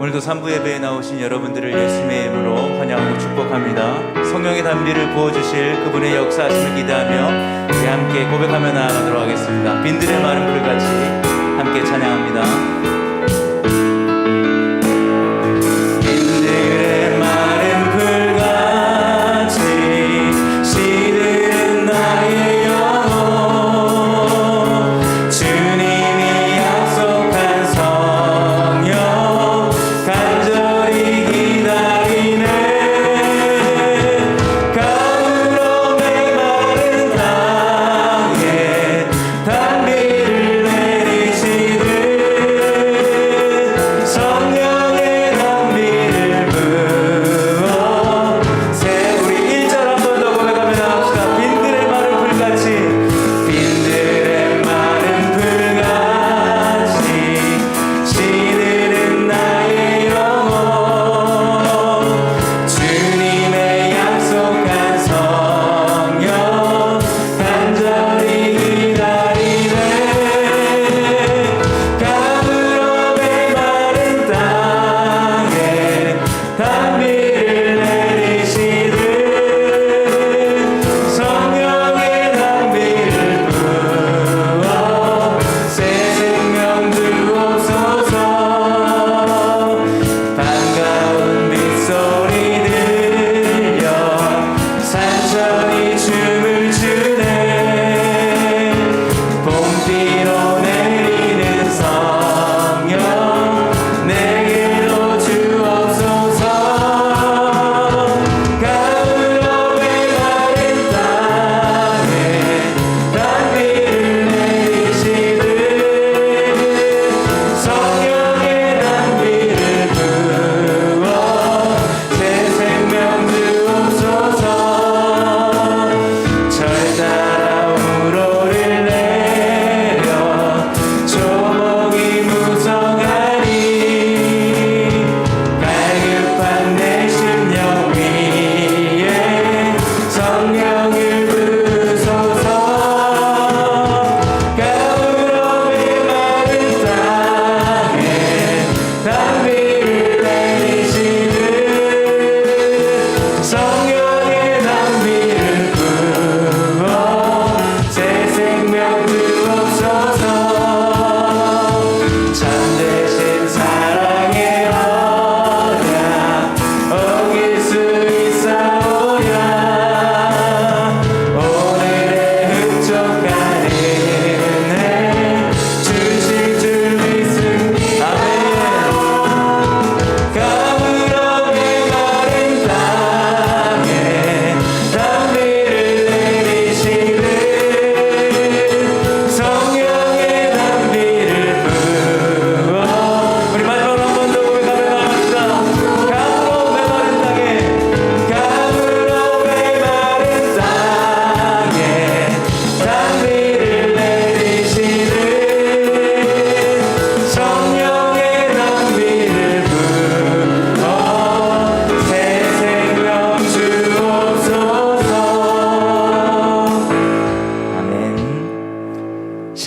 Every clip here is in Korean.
오늘도 3부 예배에 나오신 여러분들을 예수님의 이름으로 환영하고 축복합니다. 성령의 담비를 부어주실 그분의 역사하심을 기대하며 우리 함께 고백하며 나아가도록 하겠습니다. 빈들의 마른 불같이 함께 찬양합니다.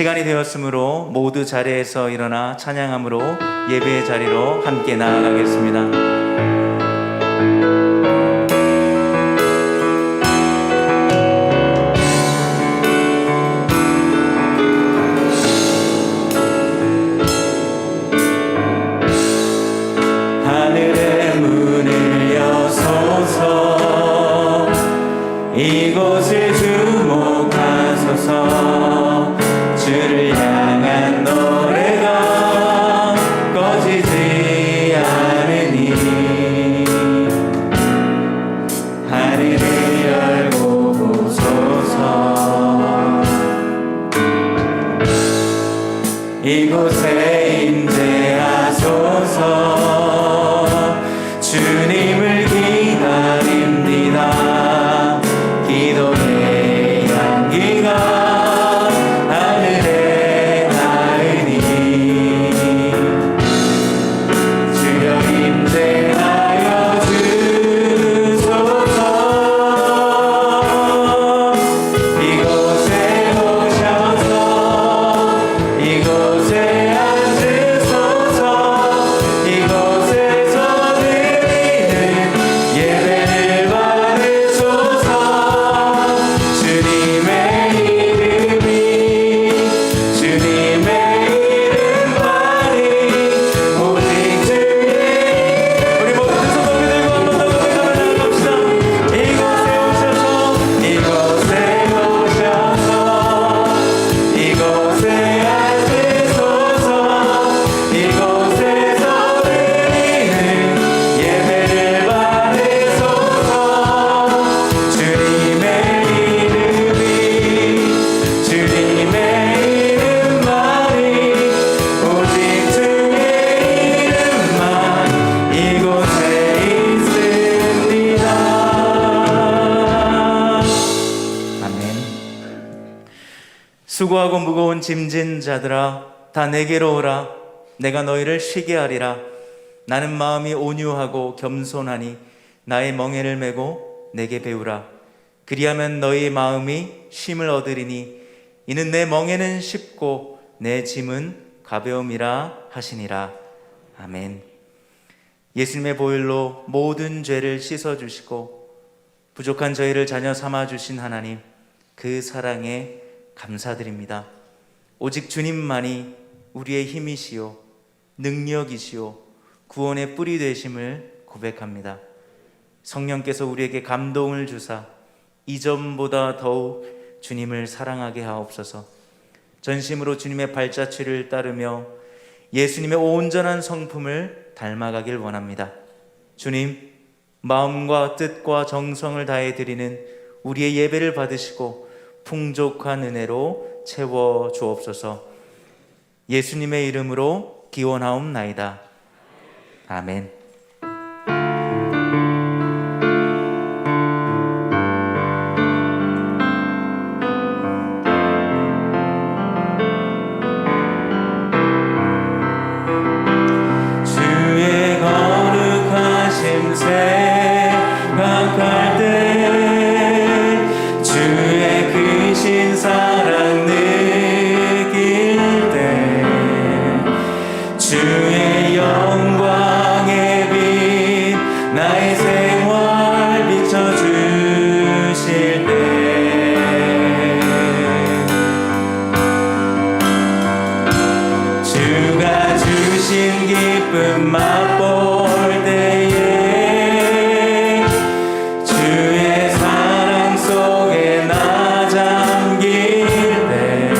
시간이 되었으므로 모두 자리에서 일어나 찬양함으로 예배의 자리로 함께 나아가겠습니다. 이곳을 주목하소서. 주를 향한 노래가 꺼지지 않으니 하늘을 열고 보소서. 이곳에 임재하소서. 수고하고 무거운 짐진 자들아 다 내게로 오라. 내가 너희를 쉬게 하리라. 나는 마음이 온유하고 겸손하니 나의 멍에를 메고 내게 배우라. 그리하면 너희 마음이 쉼을 얻으리니 이는 내 멍에는 쉽고 내 짐은 가벼움이라 하시니라. 아멘. 예수님의 보혈로 모든 죄를 씻어주시고 부족한 저희를 자녀 삼아주신 하나님, 그 사랑에 감사드립니다. 오직 주님만이 우리의 힘이시요 능력이시요 구원의 뿌리 되심을 고백합니다. 성령께서 우리에게 감동을 주사 이전보다 더욱 주님을 사랑하게 하옵소서. 전심으로 주님의 발자취를 따르며 예수님의 온전한 성품을 닮아가길 원합니다. 주님, 마음과 뜻과 정성을 다해 드리는 우리의 예배를 받으시고 풍족한 은혜로 채워 주옵소서. 예수님의 이름으로 기원하옵나이다. 아멘. 주의 거룩하심 생각할 때 주의 크신 사랑 느낄 때 주의 영광의 빛 나의 생활 비춰주실 때 주가 주신 기쁨 맛볼 때에 주의 사랑 속에 나 잠길 때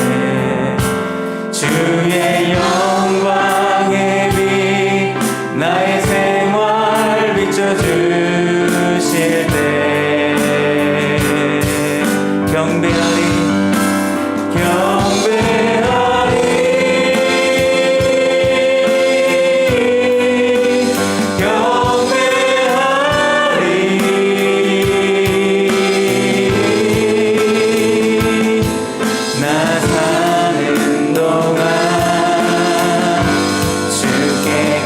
주의 영광의 빛 나의 생활 비춰주실 때 경배하리 나 사는 동안 주께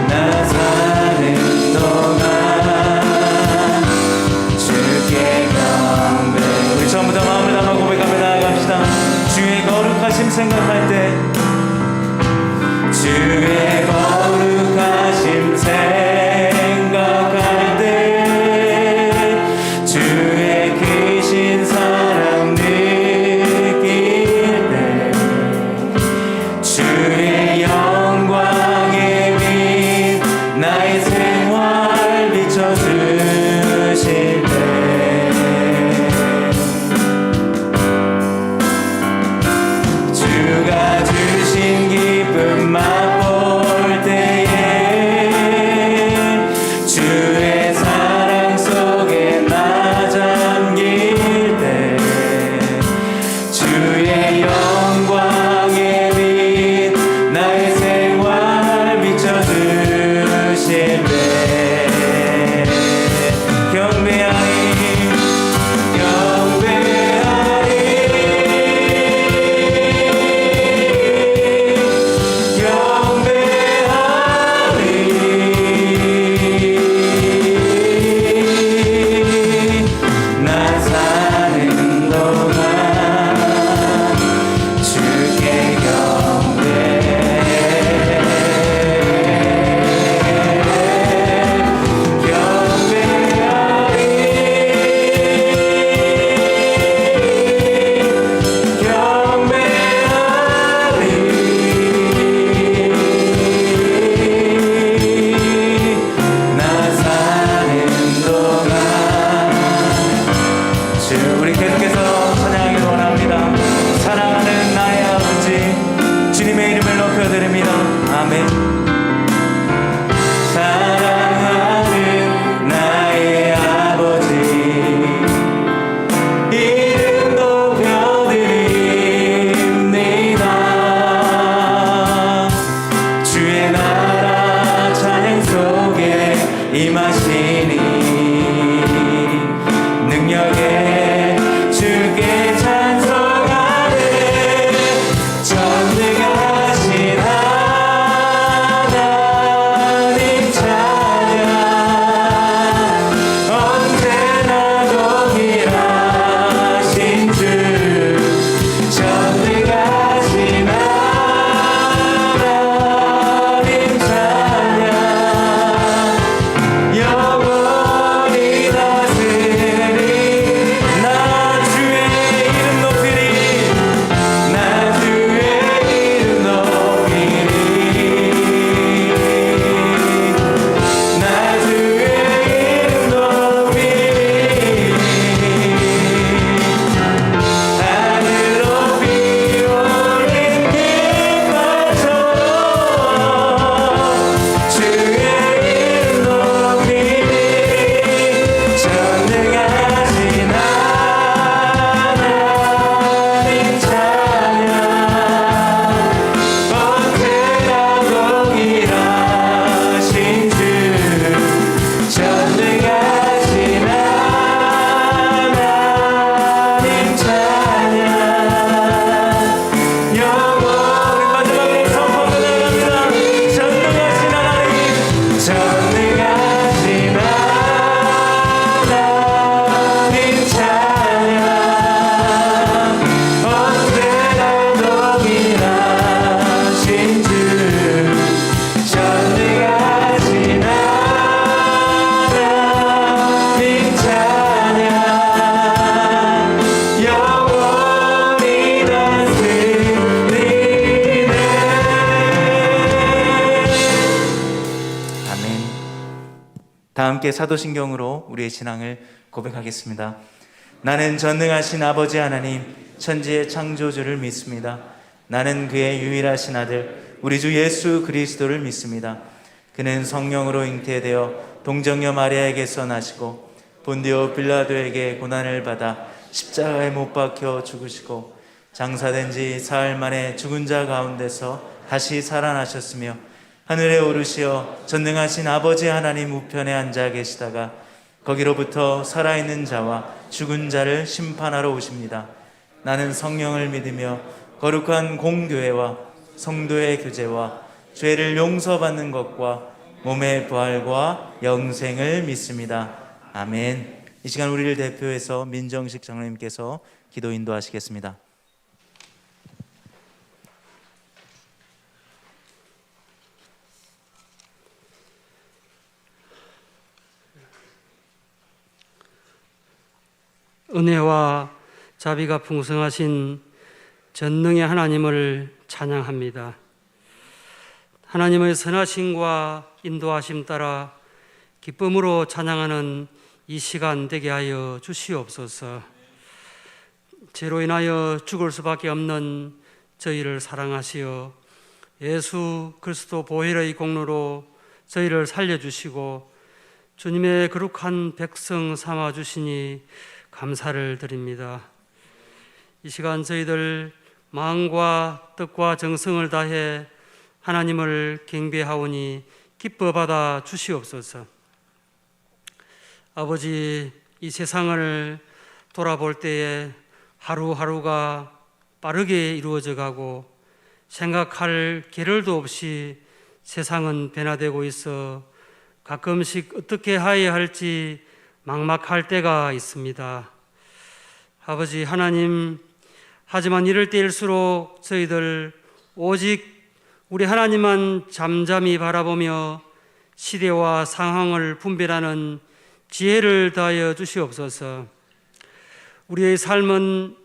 나 사는 동안 주께 경배. 우리 전부 다 마음을 담아 고백하며 나아갑시다. 주의 거룩하심 생각할 때 주의 거룩하심 생각할 때 주의 크신 사랑 느낄 때 주의 영광의 빛 나의 생활 비춰주실 때 주가 주신 기쁨 맛볼 때에 주의 사랑 속에 나 잠길 때 주의 영광의 빛 나의 생활 비춰주실 때 경배하리 경배하리 함께 사도신경으로 우리의 신앙을 고백하겠습니다. 나는 전능하신 아버지 하나님 천지의 창조주를 믿습니다. 나는 그의 유일하신 아들 우리 주 예수 그리스도를 믿습니다. 그는 성령으로 잉태되어 동정녀 마리아에게서 나시고 본디오 빌라도에게 고난을 받아 십자가에 못 박혀 죽으시고 장사된 지 사흘 만에 죽은 자 가운데서 다시 살아나셨으며 하늘에 오르시어 전능하신 아버지 하나님 우편에 앉아 계시다가 거기로부터 살아있는 자와 죽은 자를 심판하러 오십니다. 나는 성령을 믿으며 거룩한 공교회와 성도의 교제와 죄를 용서받는 것과 몸의 부활과 영생을 믿습니다. 아멘. 이 시간 우리를 대표해서 민정식 장로님께서 기도 인도하시겠습니다. 은혜와 자비가 풍성하신 전능의 하나님을 찬양합니다. 하나님의 선하심과 인도하심 따라 기쁨으로 찬양하는 이 시간 되게 하여 주시옵소서. 죄로 인하여 죽을 수밖에 없는 저희를 사랑하시어 예수 그리스도 보혈의 공로로 저희를 살려주시고 주님의 거룩한 백성 삼아주시니 감사를 드립니다. 이 시간 저희들 마음과 뜻과 정성을 다해 하나님을 경배하오니 기뻐 받아 주시옵소서. 아버지, 이 세상을 돌아볼 때에 하루하루가 빠르게 이루어져 가고 생각할 계럴도 없이 세상은 변화되고 있어 가끔씩 어떻게 하여야 할지 막막할 때가 있습니다. 아버지 하나님, 하지만 이럴 때일수록 저희들 오직 우리 하나님만 잠잠히 바라보며 시대와 상황을 분별하는 지혜를 다하여 주시옵소서. 우리의 삶은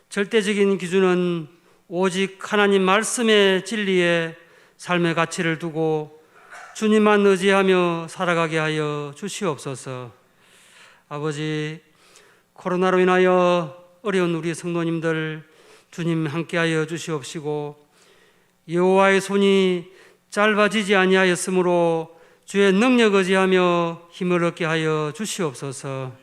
절대적인 기준은 오직 하나님 말씀의 진리에 삶의 가치를 두고 주님만 의지하며 살아가게 하여 주시옵소서. 아버지, 코로나로 인하여 어려운 우리 성도님들 주님 함께하여 주시옵시고 여호와의 손이 짧아지지 아니하였으므로 주의 능력 의지하며 힘을 얻게 하여 주시옵소서.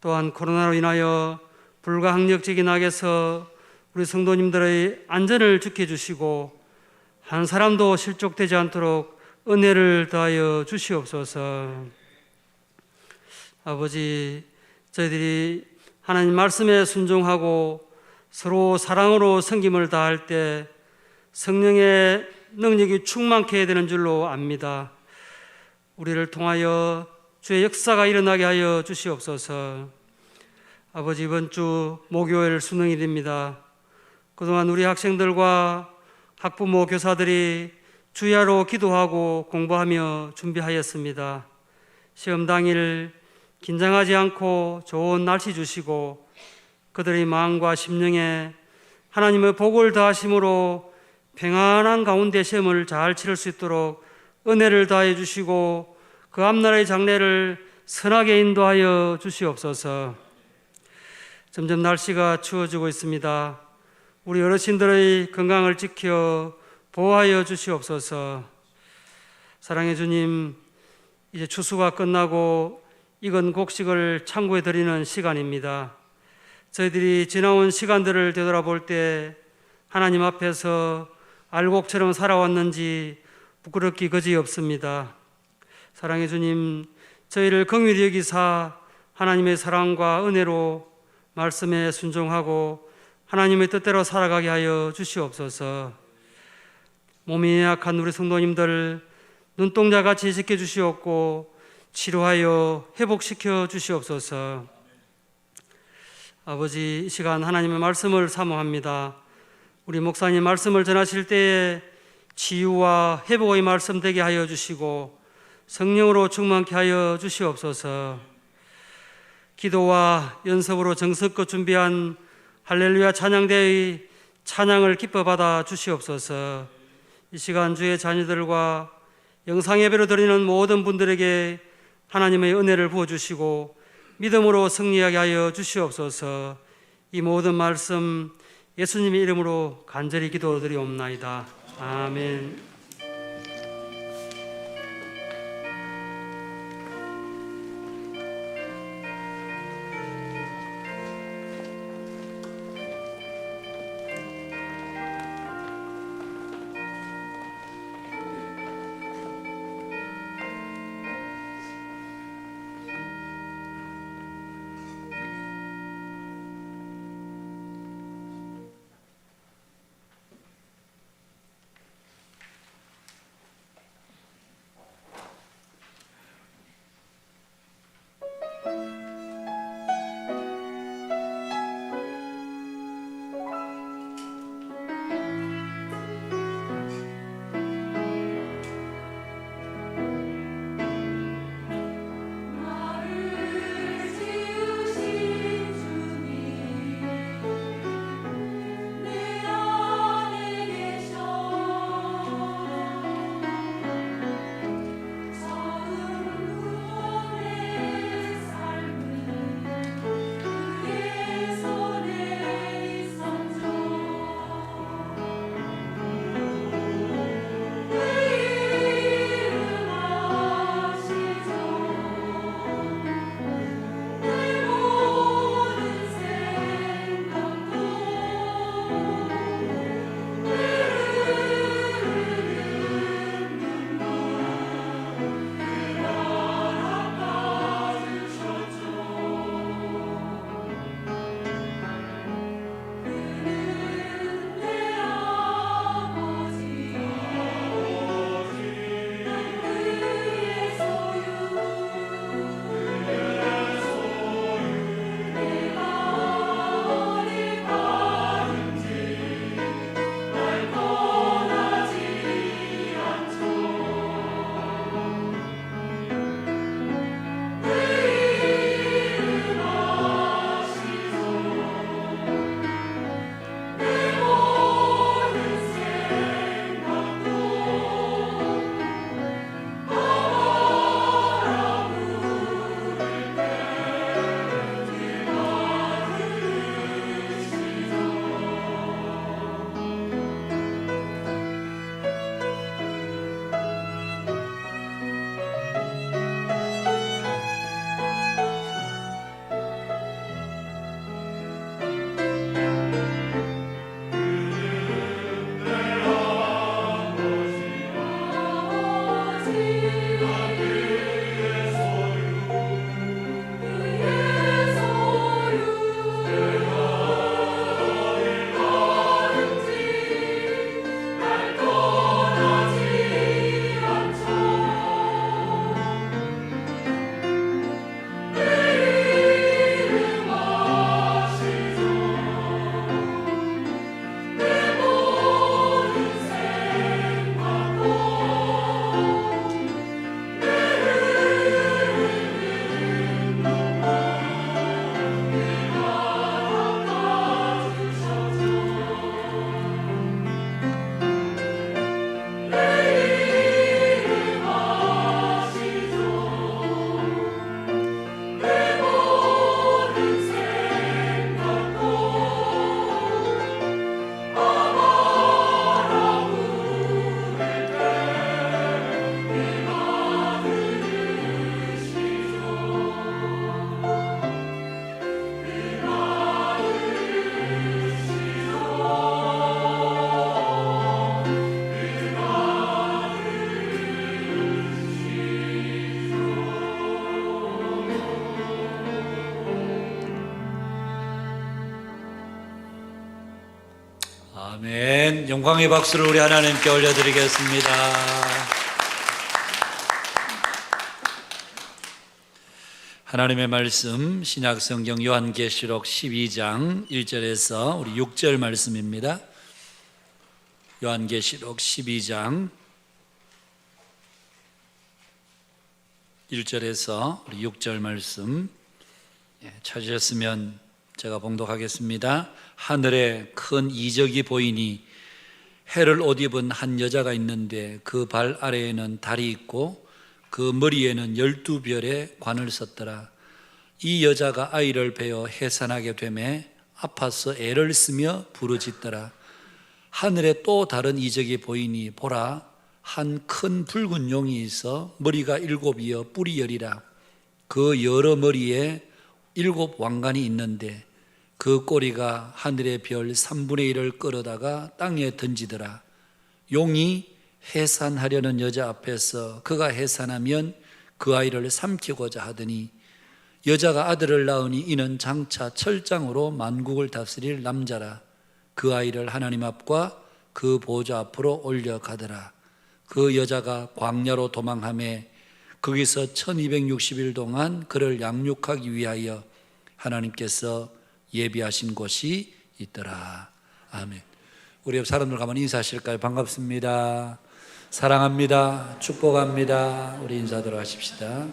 또한 코로나로 인하여 불가항력적인 악에서 우리 성도님들의 안전을 지켜주시고 한 사람도 실족되지 않도록 은혜를 더하여 주시옵소서. 아버지, 저희들이 하나님 말씀에 순종하고 서로 사랑으로 섬김을 다할 때 성령의 능력이 충만케 되는 줄로 압니다. 우리를 통하여 주의 역사가 일어나게 하여 주시옵소서. 아버지, 이번 주 목요일 수능일입니다. 그동안 우리 학생들과 학부모 교사들이 주야로 기도하고 공부하며 준비하였습니다. 시험 당일 긴장하지 않고 좋은 날씨 주시고 그들의 마음과 심령에 하나님의 복을 더하심으로 평안한 가운데 시험을 잘 치를 수 있도록 은혜를 다해 주시고 그 앞날의 장래를 선하게 인도하여 주시옵소서. 점점 날씨가 추워지고 있습니다. 우리 어르신들의 건강을 지켜 보호하여 주시옵소서. 사랑의 주님, 이제 추수가 끝나고 익은 곡식을 창고에 드리는 시간입니다. 저희들이 지나온 시간들을 되돌아볼 때 하나님 앞에서 알곡처럼 살아왔는지 부끄럽기 그지없습니다. 사랑의 주님, 저희를 긍휼히 여기사 하나님의 사랑과 은혜로 말씀에 순종하고 하나님의 뜻대로 살아가게 하여 주시옵소서. 몸이 약한 우리 성도님들 눈동자같이 지켜주시옵고 치료하여 회복시켜 주시옵소서. 아버지, 이 시간 하나님의 말씀을 사모합니다. 우리 목사님 말씀을 전하실 때에 치유와 회복의 말씀 되게 하여 주시고 성령으로 충만케 하여 주시옵소서. 기도와 연습으로 정성껏 준비한 할렐루야 찬양대의 찬양을 기뻐 받아 주시옵소서. 이 시간 주의 자녀들과 영상 예배로 드리는 모든 분들에게 하나님의 은혜를 부어주시고 믿음으로 승리하게 하여 주시옵소서. 이 모든 말씀 예수님의 이름으로 간절히 기도드리옵나이다. 아멘. 아멘. 영광의 박수를 우리 하나님께 올려드리겠습니다. 하나님의 말씀 신약성경 요한계시록 12장 1절에서 우리 6절 말씀입니다. 요한계시록 12장 1절에서 우리 6절 말씀 찾으셨으면 제가 봉독하겠습니다. 하늘에 큰 이적이 보이니 해를 옷 입은 한 여자가 있는데 그 발 아래에는 달이 있고 그 머리에는 12별의 관을 썼더라. 이 여자가 아이를 베어 해산하게 되매 아파서 애를 쓰며 부르짖더라. 하늘에 또 다른 이적이 보이니 보라, 한 큰 붉은 용이 있어 머리가 7이여 뿔이 10이라. 그 여러 머리에 7 왕관이 있는데 그 꼬리가 하늘의 별 3분의 1을 끌어다가 땅에 던지더라. 용이 해산하려는 여자 앞에서 그가 해산하면 그 아이를 삼키고자 하더니 여자가 아들을 낳으니 이는 장차 철장으로 만국을 다스릴 남자라. 그 아이를 하나님 앞과 그 보좌 앞으로 올려가더라. 그 여자가 광야로 도망하매 거기서 1260일 동안 그를 양육하기 위하여 하나님께서 예비하신 곳이 있더라. 아멘. 우리 옆 사람들 가면 인사하실까요? 반갑습니다. 사랑합니다. 축복합니다. 우리 인사 들어가십시다.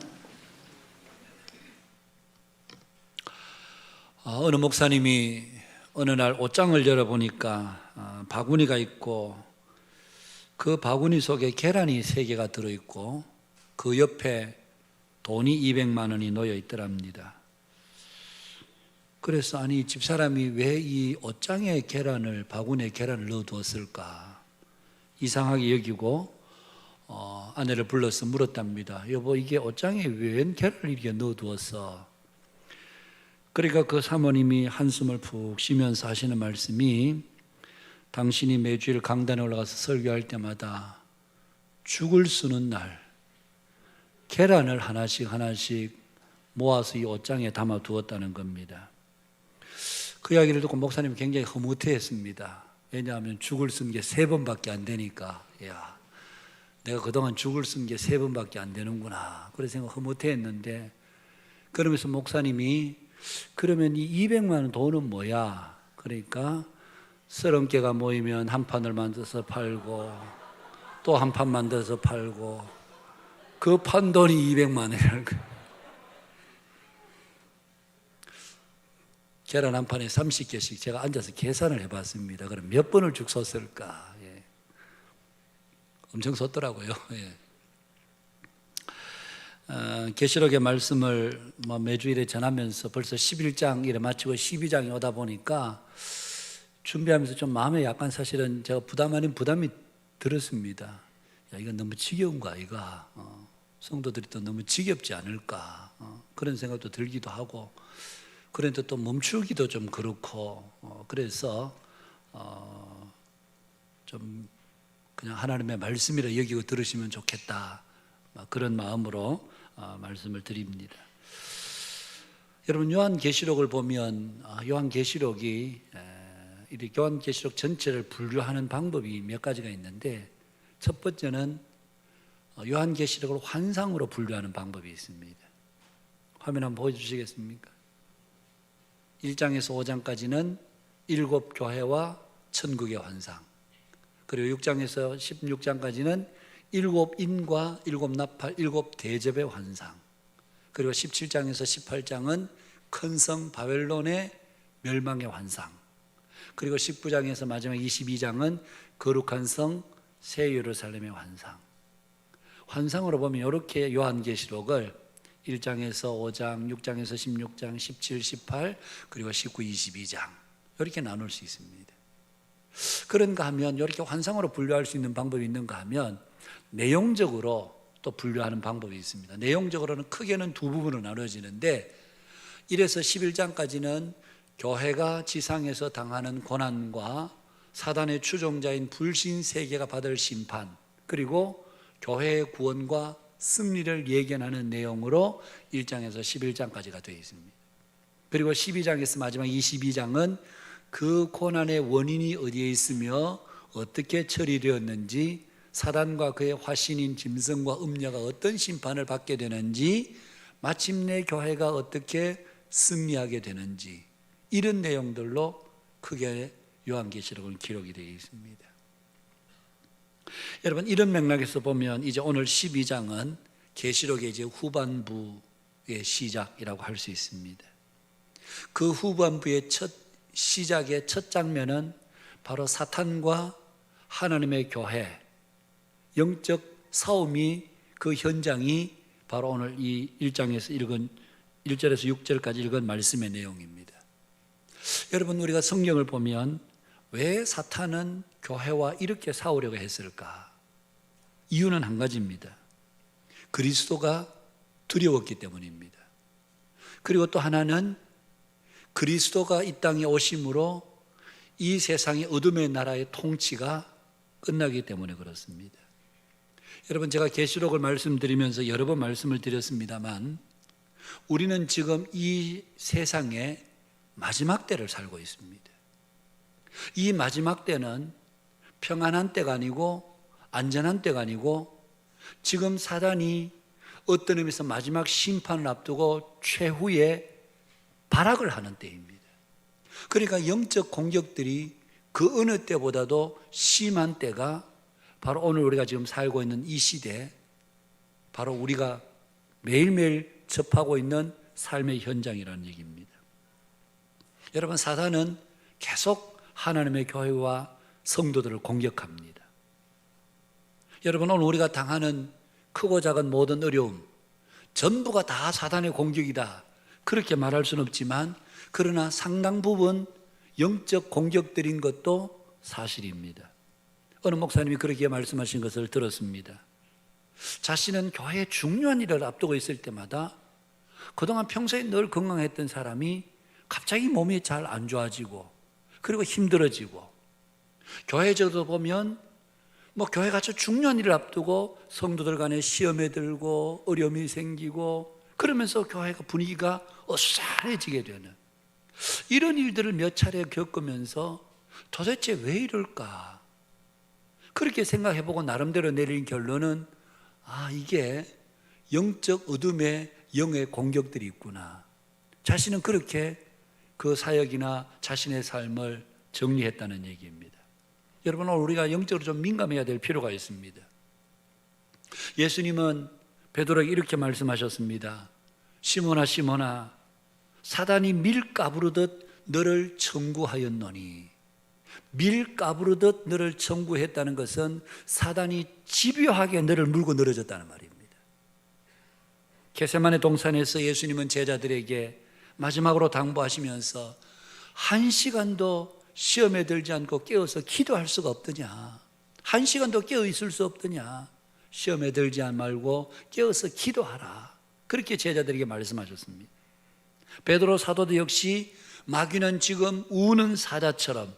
어느 목사님이 어느 날 옷장을 열어보니까 바구니가 있고 그 바구니 속에 계란이 3개가 들어있고 그 옆에 돈이 200만 원이 놓여 있더랍니다. 그래서 아니 집사람이 왜 이 옷장에 계란을 바구니에 계란을 넣어두었을까 이상하게 여기고 아내를 불러서 물었답니다. 여보, 이게 옷장에 왜 계란을 이렇게 넣어두었어? 그러니까 그 사모님이 한숨을 푹 쉬면서 하시는 말씀이 당신이 매주일 강단에 올라가서 설교할 때마다 죽을 쓰는 날 계란을 하나씩 모아서 이 옷장에 담아 두었다는 겁니다. 그 이야기를 듣고 목사님이 굉장히 흐뭇해했습니다. 왜냐하면 죽을 쓴 게 3번밖에 안 되니까 야, 내가 그동안 죽을 쓴 게 3번밖에 안 되는구나 그래서 생각 흐뭇해했는데 그러면서 목사님이 그러면 이 200만 원 돈은 뭐야? 그러니까 30개가 모이면 한 판을 만들어서 팔고 또 한 판 만들어서 팔고 그 판 돈이 200만 원이라는 거예요. 계란 한 판에 30개씩 제가 앉아서 계산을 해봤습니다. 그럼 몇 번을 죽 섰을까? 예. 엄청 섰더라고요. 예. 계시록의 말씀을 매주일에 전하면서 벌써 11장 이래 마치고 12장이 오다 보니까 준비하면서 좀 마음에 약간 사실은 제가 부담 아닌 부담이 들었습니다. 야, 이건 너무 지겨운 거 아이가? 성도들이 또 너무 지겹지 않을까? 그런 생각도 들기도 하고 그런데 또 멈추기도 좀 그렇고 그래서 좀 그냥 하나님의 말씀이라 여기고 들으시면 좋겠다 그런 마음으로 말씀을 드립니다. 여러분 요한계시록을 보면 요한계시록이 이 요한계시록 전체를 분류하는 방법이 몇 가지가 있는데 첫 번째는 요한계시록을 환상으로 분류하는 방법이 있습니다. 화면 한번 보여주시겠습니까? 1장에서 5장까지는 7 교회와 천국의 환상, 그리고 6장에서 16장까지는 7 인과 7 나팔 7 대접의 환상, 그리고 17장에서 18장은 큰 성 바벨론의 멸망의 환상, 그리고 19장에서 마지막 22장은 거룩한 성 새 예루살렘의 환상. 환상으로 보면 이렇게 요한계시록을 1장에서 5장, 6장에서 16장, 17, 18 그리고 19, 22장 이렇게 나눌 수 있습니다. 그런가 하면 이렇게 환상으로 분류할 수 있는 방법이 있는가 하면 내용적으로 또 분류하는 방법이 있습니다. 내용적으로는 크게는 2부분으로 나눠지는데 1에서 11장까지는 교회가 지상에서 당하는 고난과 사단의 추종자인 불신 세계가 받을 심판, 그리고 교회의 구원과 승리를 예견하는 내용으로 1장에서 11장까지가 되어 있습니다. 그리고 12장에서 마지막 22장은 그 고난의 원인이 어디에 있으며 어떻게 처리되었는지, 사단과 그의 화신인 짐승과 음녀가 어떤 심판을 받게 되는지, 마침내 교회가 어떻게 승리하게 되는지, 이런 내용들로 크게 요한계시록은 기록이 되어 있습니다. 여러분 이런 맥락에서 보면 이제 오늘 12장은 계시록의 이제 후반부의 시작이라고 할 수 있습니다. 그 후반부의 시작의 첫 장면은 바로 사탄과 하나님의 교회, 영적 싸움이 그 현장이 바로 오늘 이 1장에서 읽은 1절에서 6절까지 읽은 말씀의 내용입니다. 여러분, 우리가 성경을 보면 왜 사탄은 교회와 이렇게 싸우려고 했을까? 이유는 한 가지입니다. 그리스도가 두려웠기 때문입니다. 그리고 또 하나는 그리스도가 이 땅에 오심으로 이 세상의 어둠의 나라의 통치가 끝나기 때문에 그렇습니다. 여러분, 제가 계시록을 말씀드리면서 여러 번 말씀을 드렸습니다만 우리는 지금 이 세상의 마지막 때를 살고 있습니다. 이 마지막 때는 평안한 때가 아니고 안전한 때가 아니고 지금 사단이 어떤 의미에서 마지막 심판을 앞두고 최후의 발악을 하는 때입니다. 그러니까 영적 공격들이 그 어느 때보다도 심한 때가 바로 오늘 우리가 지금 살고 있는 이 시대, 바로 우리가 매일매일 접하고 있는 삶의 현장이라는 얘기입니다. 여러분, 사단은 계속 하나님의 교회와 성도들을 공격합니다. 여러분, 오늘 우리가 당하는 크고 작은 모든 어려움, 전부가 다 사단의 공격이다, 그렇게 말할 수는 없지만 그러나 상당 부분 영적 공격들인 것도 사실입니다. 어느 목사님이 그렇게 말씀하신 것을 들었습니다. 자신은 교회에 중요한 일을 앞두고 있을 때마다 그동안 평소에 늘 건강했던 사람이 갑자기 몸이 잘 안 좋아지고 그리고 힘들어지고, 교회에서도 보면 교회가 아주 중요한 일을 앞두고 성도들 간에 시험에 들고 어려움이 생기고 그러면서 교회가 분위기가 어수선해지게 되는 이런 일들을 몇 차례 겪으면서 도대체 왜 이럴까? 그렇게 생각해보고 나름대로 내린 결론은 이게 영적 어둠의 영의 공격들이 있구나. 자신은 그렇게 그 사역이나 자신의 삶을 정리했다는 얘기입니다. 여러분, 오늘 우리가 영적으로 좀 민감해야 될 필요가 있습니다. 예수님은 베드로에게 이렇게 말씀하셨습니다. 시몬아, 시몬아, 사단이 밀 까부르듯 너를 청구하였노니. 밀 까부르듯 너를 청구했다는 것은 사단이 집요하게 너를 물고 늘어졌다는 말입니다. 겟세마네 동산에서 예수님은 제자들에게 마지막으로 당부하시면서 1시간도 시험에 들지 않고 깨어서 기도할 수가 없더냐, 1시간도 깨어 있을 수 없더냐, 시험에 들지 말고 깨어서 기도하라, 그렇게 제자들에게 말씀하셨습니다. 베드로 사도도 역시 마귀는 지금 우는 사자처럼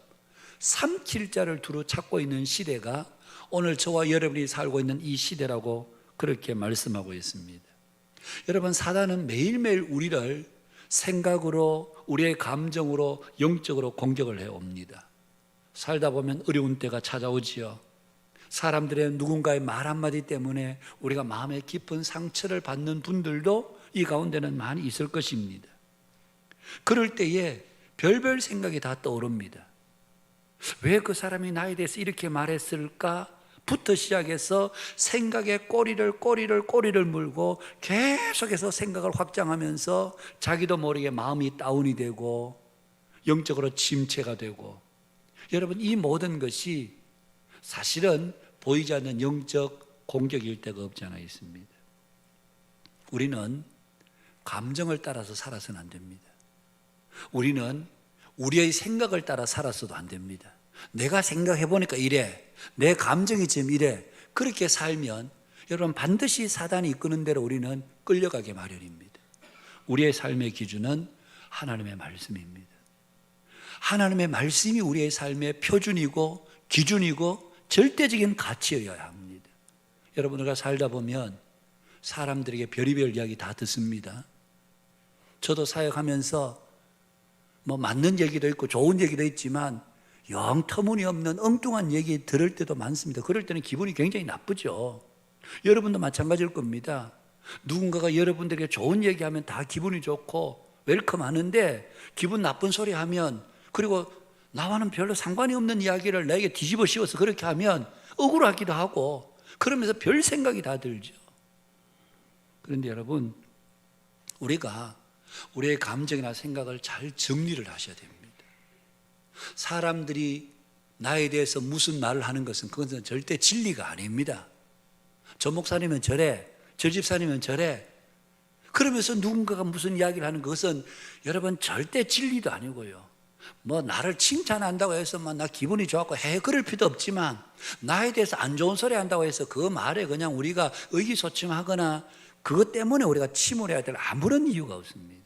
삼킬 자를 두루 찾고 있는 시대가 오늘 저와 여러분이 살고 있는 이 시대라고 그렇게 말씀하고 있습니다. 여러분, 사단은 매일매일 우리를 생각으로, 우리의 감정으로, 영적으로 공격을 해옵니다. 살다 보면 어려운 때가 찾아오지요. 사람들의 누군가의 말 한마디 때문에 우리가 마음에 깊은 상처를 받는 분들도 이 가운데는 많이 있을 것입니다. 그럴 때에 별별 생각이 다 떠오릅니다. 왜 그 사람이 나에 대해서 이렇게 말했을까? 부터 시작해서 생각에 꼬리를 물고 계속해서 생각을 확장하면서 자기도 모르게 마음이 다운이 되고 영적으로 침체가 되고, 여러분, 이 모든 것이 사실은 보이지 않는 영적 공격일 때가 없지 않아 있습니다. 우리는 감정을 따라서 살아서는 안 됩니다. 우리는 우리의 생각을 따라 살아서도 안 됩니다. 내가 생각해보니까 이래, 내 감정이 지금 이래, 그렇게 살면 여러분 반드시 사단이 이끄는 대로 우리는 끌려가게 마련입니다. 우리의 삶의 기준은 하나님의 말씀입니다. 하나님의 말씀이 우리의 삶의 표준이고 기준이고 절대적인 가치여야 합니다. 여러분, 우리가 살다 보면 사람들에게 별의별 이야기 다 듣습니다. 저도 사역하면서 맞는 얘기도 있고 좋은 얘기도 있지만 영 터무니없는 엉뚱한 얘기 들을 때도 많습니다. 그럴 때는 기분이 굉장히 나쁘죠. 여러분도 마찬가지일 겁니다. 누군가가 여러분들에게 좋은 얘기하면 다 기분이 좋고 웰컴하는데 기분 나쁜 소리 하면, 그리고 나와는 별로 상관이 없는 이야기를 나에게 뒤집어 씌워서 그렇게 하면 억울하기도 하고 그러면서 별 생각이 다 들죠. 그런데 여러분, 우리가 우리의 감정이나 생각을 잘 정리를 하셔야 됩니다. 사람들이 나에 대해서 무슨 말을 하는 것은 그것은 절대 진리가 아닙니다. 저 목사님은 저래, 저 집사님은 저래. 그러면서 누군가가 무슨 이야기를 하는 것은 여러분 절대 진리도 아니고요. 뭐 나를 칭찬한다고 해서 나 기분이 좋았고 그럴 필요도 없지만, 나에 대해서 안 좋은 소리 한다고 해서 그 말에 그냥 우리가 의기소침하거나 그것 때문에 우리가 침울해야 될 아무런 이유가 없습니다.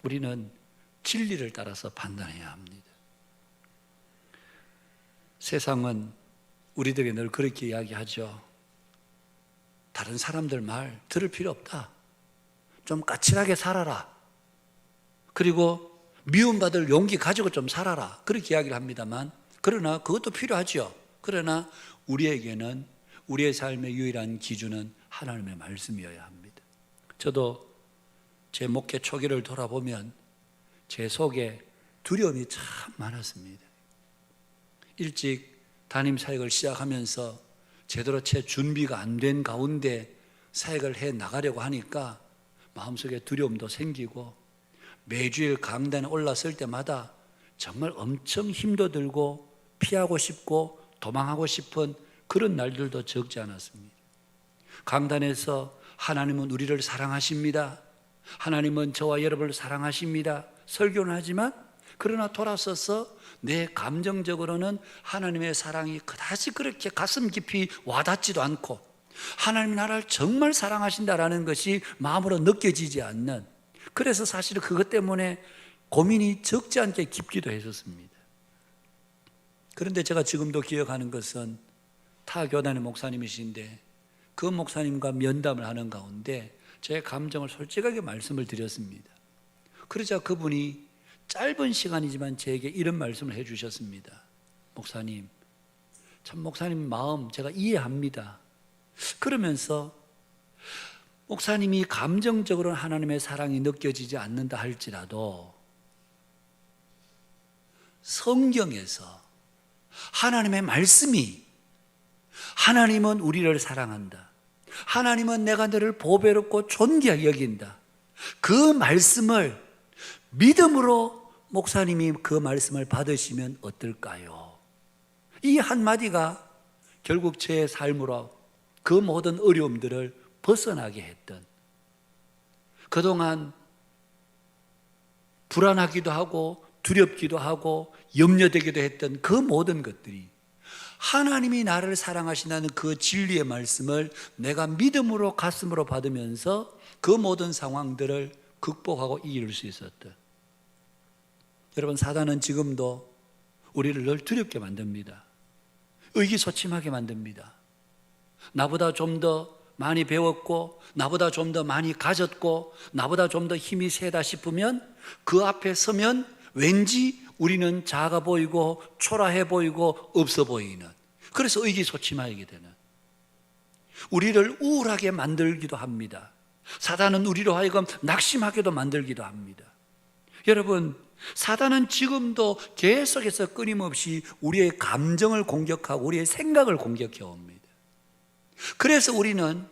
우리는 진리를 따라서 판단해야 합니다. 세상은 우리들에게 늘 그렇게 이야기하죠. 다른 사람들 말 들을 필요 없다. 좀 까칠하게 살아라. 그리고 미움받을 용기 가지고 좀 살아라. 그렇게 이야기를 합니다만, 그러나 그것도 필요하죠. 그러나 우리에게는 우리의 삶의 유일한 기준은 하나님의 말씀이어야 합니다. 저도 제 목회 초기를 돌아보면 제 속에 두려움이 참 많았습니다. 일찍 담임 사역을 시작하면서 제대로 채 준비가 안 된 가운데 사역을 해 나가려고 하니까 마음속에 두려움도 생기고, 매주일 강단에 올랐을 때마다 정말 엄청 힘도 들고 피하고 싶고 도망하고 싶은 그런 날들도 적지 않았습니다. 강단에서 하나님은 우리를 사랑하십니다. 하나님은 저와 여러분을 사랑하십니다. 설교는 하지만, 그러나 돌아서서 내 감정적으로는 하나님의 사랑이 그다지 그렇게 가슴 깊이 와닿지도 않고, 하나님이 나를 정말 사랑하신다라는 것이 마음으로 느껴지지 않는, 그래서 사실은 그것 때문에 고민이 적지 않게 깊기도 했었습니다. 그런데 제가 지금도 기억하는 것은 타교단의 목사님이신데, 그 목사님과 면담을 하는 가운데 제 감정을 솔직하게 말씀을 드렸습니다. 그러자 그분이 짧은 시간이지만 제게 이런 말씀을 해주셨습니다. 목사님, 참 목사님 마음 제가 이해합니다. 그러면서 목사님이 감정적으로는 하나님의 사랑이 느껴지지 않는다 할지라도 성경에서 하나님의 말씀이, 하나님은 우리를 사랑한다, 하나님은 내가 너를 보배롭고 존귀하게 여긴다, 그 말씀을 믿음으로 목사님이 그 말씀을 받으시면 어떨까요? 이 한마디가 결국 제 삶으로 그 모든 어려움들을 벗어나게 했던, 그동안 불안하기도 하고 두렵기도 하고 염려되기도 했던 그 모든 것들이 하나님이 나를 사랑하신다는 그 진리의 말씀을 내가 믿음으로 가슴으로 받으면서 그 모든 상황들을 극복하고 이길 수 있었던. 여러분, 사단은 지금도 우리를 늘 두렵게 만듭니다. 의기소침하게 만듭니다. 나보다 좀 더 많이 배웠고, 나보다 좀 더 많이 가졌고, 나보다 좀 더 힘이 세다 싶으면 그 앞에 서면 왠지 우리는 작아 보이고 초라해 보이고 없어 보이는, 그래서 의기소침하게 되는, 우리를 우울하게 만들기도 합니다. 사단은 우리로 하여금 낙심하게도 만들기도 합니다. 여러분, 사단은 지금도 계속해서 끊임없이 우리의 감정을 공격하고 우리의 생각을 공격해 옵니다. 그래서 우리는,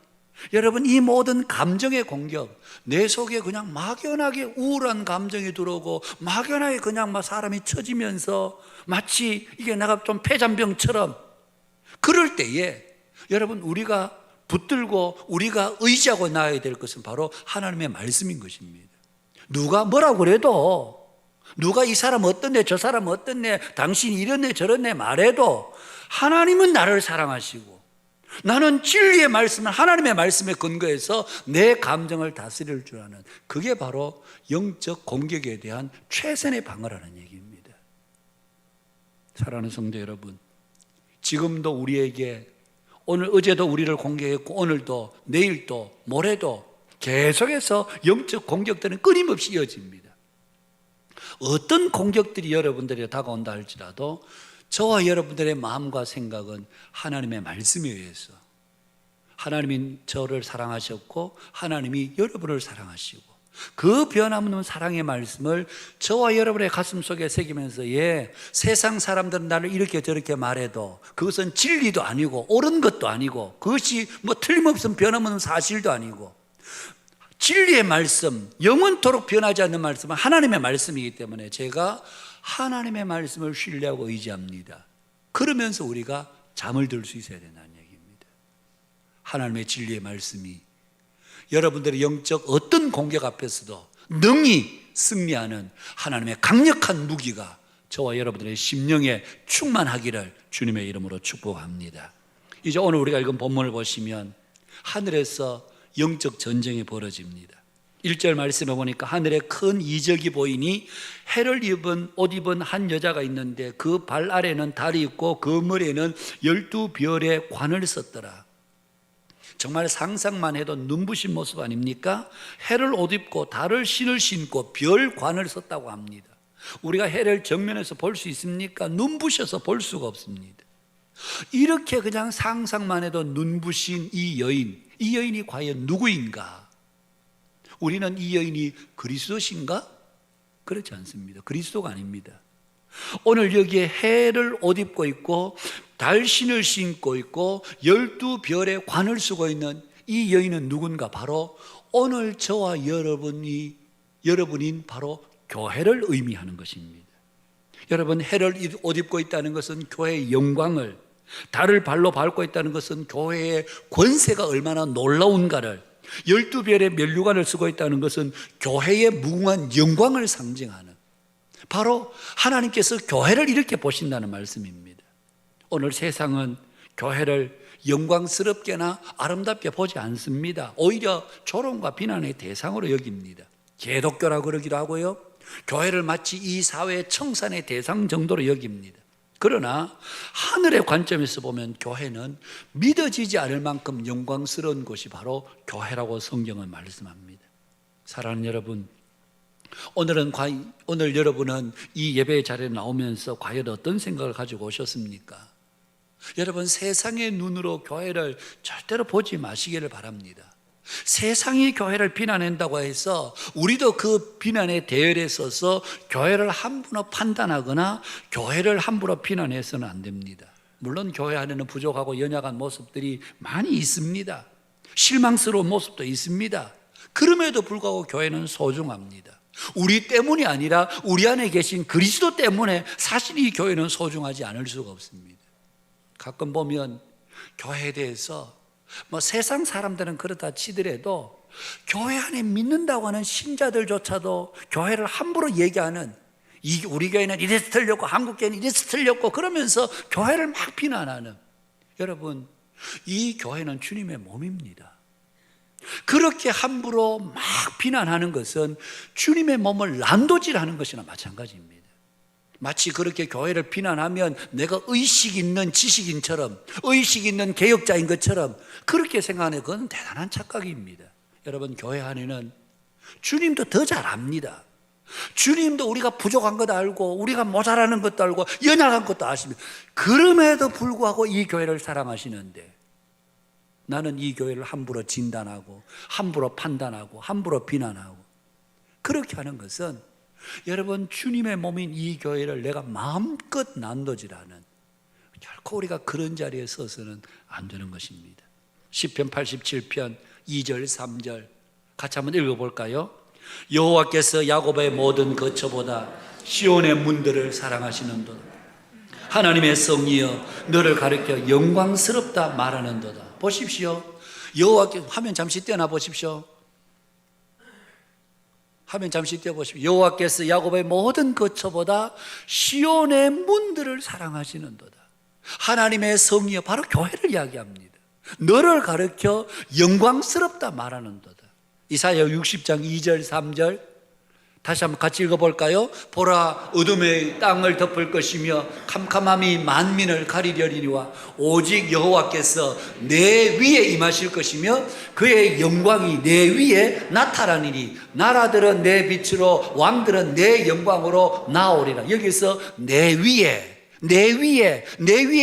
여러분, 이 모든 감정의 공격, 내 속에 그냥 막연하게 우울한 감정이 들어오고 막연하게 그냥 막 사람이 처지면서 마치 이게 내가 좀 폐잔병처럼, 그럴 때에 여러분, 우리가 붙들고 우리가 의지하고 나아야 될 것은 바로 하나님의 말씀인 것입니다. 누가 뭐라고 그래도, 누가 이 사람 어떻네 저 사람 어떻네 당신이 이렇네 저렇네 말해도 하나님은 나를 사랑하시고, 나는 진리의 말씀을, 하나님의 말씀에 근거해서 내 감정을 다스릴 줄 아는, 그게 바로 영적 공격에 대한 최선의 방어라는 얘기입니다. 사랑하는 성도 여러분, 지금도 우리에게, 오늘 어제도 우리를 공격했고 오늘도 내일도 모레도 계속해서 영적 공격들은 끊임없이 이어집니다. 어떤 공격들이 여러분들에게 다가온다 할지라도 저와 여러분들의 마음과 생각은 하나님의 말씀에 의해서, 하나님이 저를 사랑하셨고 하나님이 여러분을 사랑하시고, 그 변함없는 사랑의 말씀을 저와 여러분의 가슴 속에 새기면서, 세상 사람들은 나를 이렇게 저렇게 말해도 그것은 진리도 아니고 옳은 것도 아니고 그것이 뭐 틀림없는 변함없는 사실도 아니고, 진리의 말씀, 영원토록 변하지 않는 말씀은 하나님의 말씀이기 때문에 제가 하나님의 말씀을 신뢰하고 의지합니다. 그러면서 우리가 잠을 들 수 있어야 된다는 얘기입니다. 하나님의 진리의 말씀이 여러분들의 영적 어떤 공격 앞에서도 능히 승리하는 하나님의 강력한 무기가 저와 여러분들의 심령에 충만하기를 주님의 이름으로 축복합니다. 이제 오늘 우리가 읽은 본문을 보시면 하늘에서 영적 전쟁이 벌어집니다. 1절 말씀에 보니까 하늘에 큰 이적이 보이니 해를 입은 옷 입은 한 여자가 있는데 그 발 아래는 달이 있고 그 머리에는 12별의 관을 썼더라. 정말 상상만 해도 눈부신 모습 아닙니까? 해를 옷 입고 달을 신을 신고 별 관을 썼다고 합니다. 우리가 해를 정면에서 볼 수 있습니까? 눈부셔서 볼 수가 없습니다. 이렇게 그냥 상상만 해도 눈부신 이 여인이 과연 누구인가? 우리는 이 여인이 그리스도신가? 그렇지 않습니다. 그리스도가 아닙니다. 오늘 여기에 해를 옷 입고 있고 달신을 신고 있고 12별의 관을 쓰고 있는 이 여인은 누군가? 바로 오늘 저와 여러분인 바로 교회를 의미하는 것입니다. 여러분, 해를 옷 입고 있다는 것은 교회의 영광을, 달을 발로 밟고 있다는 것은 교회의 권세가 얼마나 놀라운가를, 12별의 면류관을 쓰고 있다는 것은 교회의 무궁한 영광을 상징하는, 바로 하나님께서 교회를 이렇게 보신다는 말씀입니다. 오늘 세상은 교회를 영광스럽게나 아름답게 보지 않습니다. 오히려 조롱과 비난의 대상으로 여깁니다. 개독교라고 그러기도 하고요, 교회를 마치 이 사회의 청산의 대상 정도로 여깁니다. 그러나 하늘의 관점에서 보면 교회는 믿어지지 않을 만큼 영광스러운 곳이 바로 교회라고 성경은 말씀합니다. 사랑하는 여러분, 오늘 여러분은 이 예배 자리에 나오면서 과연 어떤 생각을 가지고 오셨습니까? 여러분, 세상의 눈으로 교회를 절대로 보지 마시기를 바랍니다. 세상이 교회를 비난한다고 해서 우리도 그 비난에 대열에 서서 교회를 함부로 판단하거나 교회를 함부로 비난해서는 안 됩니다. 물론 교회 안에는 부족하고 연약한 모습들이 많이 있습니다. 실망스러운 모습도 있습니다. 그럼에도 불구하고 교회는 소중합니다. 우리 때문이 아니라 우리 안에 계신 그리스도 때문에 사실 이 교회는 소중하지 않을 수가 없습니다. 가끔 보면 교회에 대해서 세상 사람들은 그렇다 치더라도 교회 안에 믿는다고 하는 신자들조차도 교회를 함부로 얘기하는, 우리 교회는 이래서 틀렸고 한국 교회는 이래서 틀렸고 그러면서 교회를 막 비난하는, 여러분, 이 교회는 주님의 몸입니다. 그렇게 함부로 막 비난하는 것은 주님의 몸을 난도질하는 것이나 마찬가지입니다. 마치 그렇게 교회를 비난하면 내가 의식 있는 지식인처럼, 의식 있는 개혁자인 것처럼 그렇게 생각하는, 그건 대단한 착각입니다. 여러분, 교회 안에는 주님도 더 잘 압니다. 주님도 우리가 부족한 것도 알고 우리가 모자라는 것도 알고 연약한 것도 아십니다. 그럼에도 불구하고 이 교회를 사랑하시는데 나는 이 교회를 함부로 진단하고 함부로 판단하고 함부로 비난하고 그렇게 하는 것은, 여러분, 주님의 몸인 이 교회를 내가 마음껏 난도질하는, 결코 우리가 그런 자리에 서서는 안 되는 것입니다. 시편 87편 2절 3절 같이 한번 읽어볼까요? 여호와께서 야곱의 모든 거처보다 시온의 문들을 사랑하시는도다. 하나님의 성이여 너를 가리켜 영광스럽다 말하는도다. 보십시오. 여호와께서, 화면 잠시 떼어놔 보십시오. 화면 잠시 떼어보십시오. 여호와께서 야곱의 모든 거처보다 시온의 문들을 사랑하시는도다. 하나님의 성이여, 바로 교회를 이야기합니다. 너를 가르쳐 영광스럽다 말하는도다. 이사야 60장 2절 3절 다시 한번 같이 읽어볼까요? 보라, 어둠의 땅을 덮을 것이며 캄캄함이 만민을 가리려니와 오직 여호와께서 내 위에 임하실 것이며 그의 영광이 내 위에 나타나니니 나라들은 내 빛으로 왕들은 내 영광으로 나오리라. 여기서 내 위에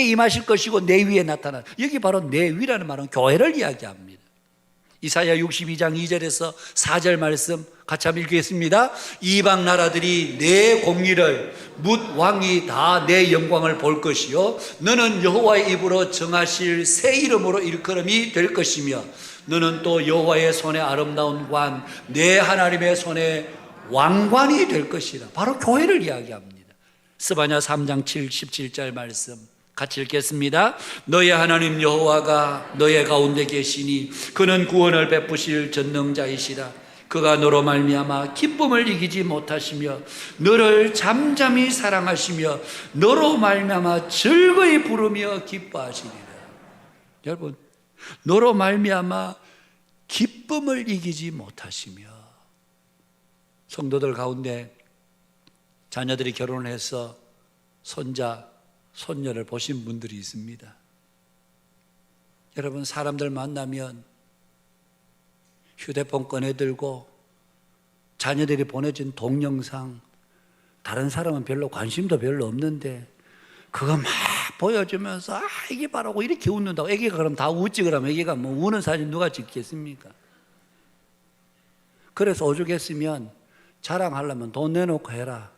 임하실 것이고 내 위에 나타나, 여기 바로 내 위라는 말은 교회를 이야기합니다. 이사야 62장 2절에서 4절 말씀 같이 한번 읽겠습니다. 이방 나라들이 내 공의를 뭇 왕이 다 내 영광을 볼 것이요 너는 여호와의 입으로 정하실 새 이름으로 일컬음이 될 것이며 너는 또 여호와의 손에 아름다운 관, 내 하나님의 손에 왕관이 될 것이라. 바로 교회를 이야기합니다. 스바냐 3장 17절 말씀 같이 읽겠습니다. 너의 하나님 여호와가 너의 가운데 계시니 그는 구원을 베푸실 전능자이시라. 그가 너로 말미암아 기쁨을 이기지 못하시며 너를 잠잠히 사랑하시며 너로 말미암아 즐거이 부르며 기뻐하시리라. 여러분, 너로 말미암아 기쁨을 이기지 못하시며, 성도들 가운데 자녀들이 결혼을 해서 손자, 손녀를 보신 분들이 있습니다. 여러분, 사람들 만나면 휴대폰 꺼내들고 자녀들이 보내준 동영상, 다른 사람은 별로 관심도 별로 없는데 그거 막 보여주면서 이게 바라고 이렇게 웃는다고. 애기가 그럼 다 웃지. 그러면 애기가 뭐 우는 사진 누가 찍겠습니까? 그래서 오죽했으면 자랑하려면 돈 내놓고 해라.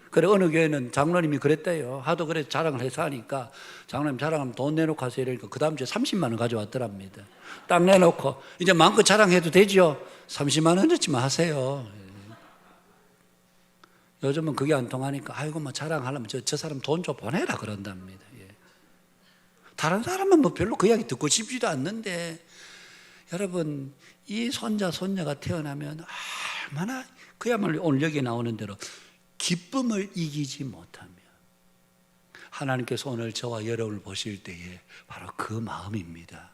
그래, 어느 교회는 장로님이 그랬대요. 하도 그래 자랑을 해서 하니까 장로님 자랑하면 돈 내놓고 하세요. 이러니까 그 다음 주에 30만 원 가져왔더랍니다. 딱 내놓고 이제 마음껏 자랑해도 되죠. 30만 원어치만 하세요. 요즘은 그게 안 통하니까 아이고 뭐 자랑하려면 저 사람 돈 좀 보내라 그런답니다. 예. 다른 사람은 뭐 별로 그 이야기 듣고 싶지도 않는데, 여러분, 이 손자 손녀가 태어나면 얼마나, 그야말로 오늘 여기 나오는 대로 기쁨을 이기지 못하며, 하나님께서 오늘 저와 여러분을 보실 때에 바로 그 마음입니다.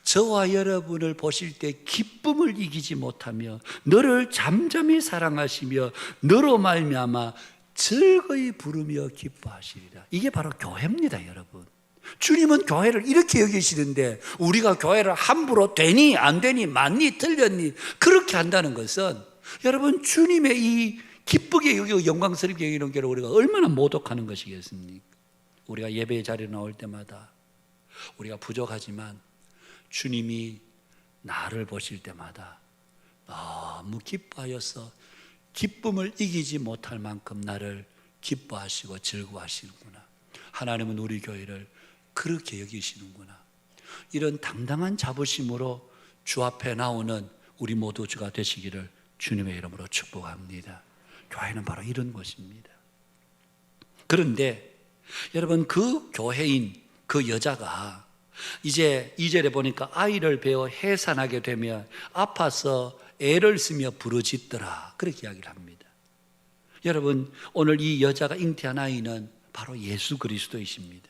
저와 여러분을 보실 때 기쁨을 이기지 못하며 너를 잠잠히 사랑하시며 너로 말미암아 즐거이 부르며 기뻐하시리라. 이게 바로 교회입니다, 여러분. 주님은 교회를 이렇게 여기시는데 우리가 교회를 함부로 되니 안 되니 맞니 틀렸니 그렇게 한다는 것은, 여러분, 주님의 이 기쁘게 여기고 영광스럽게 여기는 교회를 우리가 얼마나 모독하는 것이겠습니까? 우리가 예배의 자리에 나올 때마다 우리가 부족하지만 주님이 나를 보실 때마다 너무 기뻐하여서 기쁨을 이기지 못할 만큼 나를 기뻐하시고 즐거워하시는구나. 하나님은 우리 교회를 그렇게 여기시는구나. 이런 당당한 자부심으로 주 앞에 나오는 우리 모두 주가 되시기를 주님의 이름으로 축복합니다. 교회는 바로 이런 것입니다. 그런데 여러분, 그 교회인 그 여자가 이제 2절에 보니까 아이를 베어 해산하게 되면 아파서 애를 쓰며 부르짖더라, 그렇게 이야기를 합니다. 여러분, 오늘 이 여자가 잉태한 아이는 바로 예수 그리스도이십니다.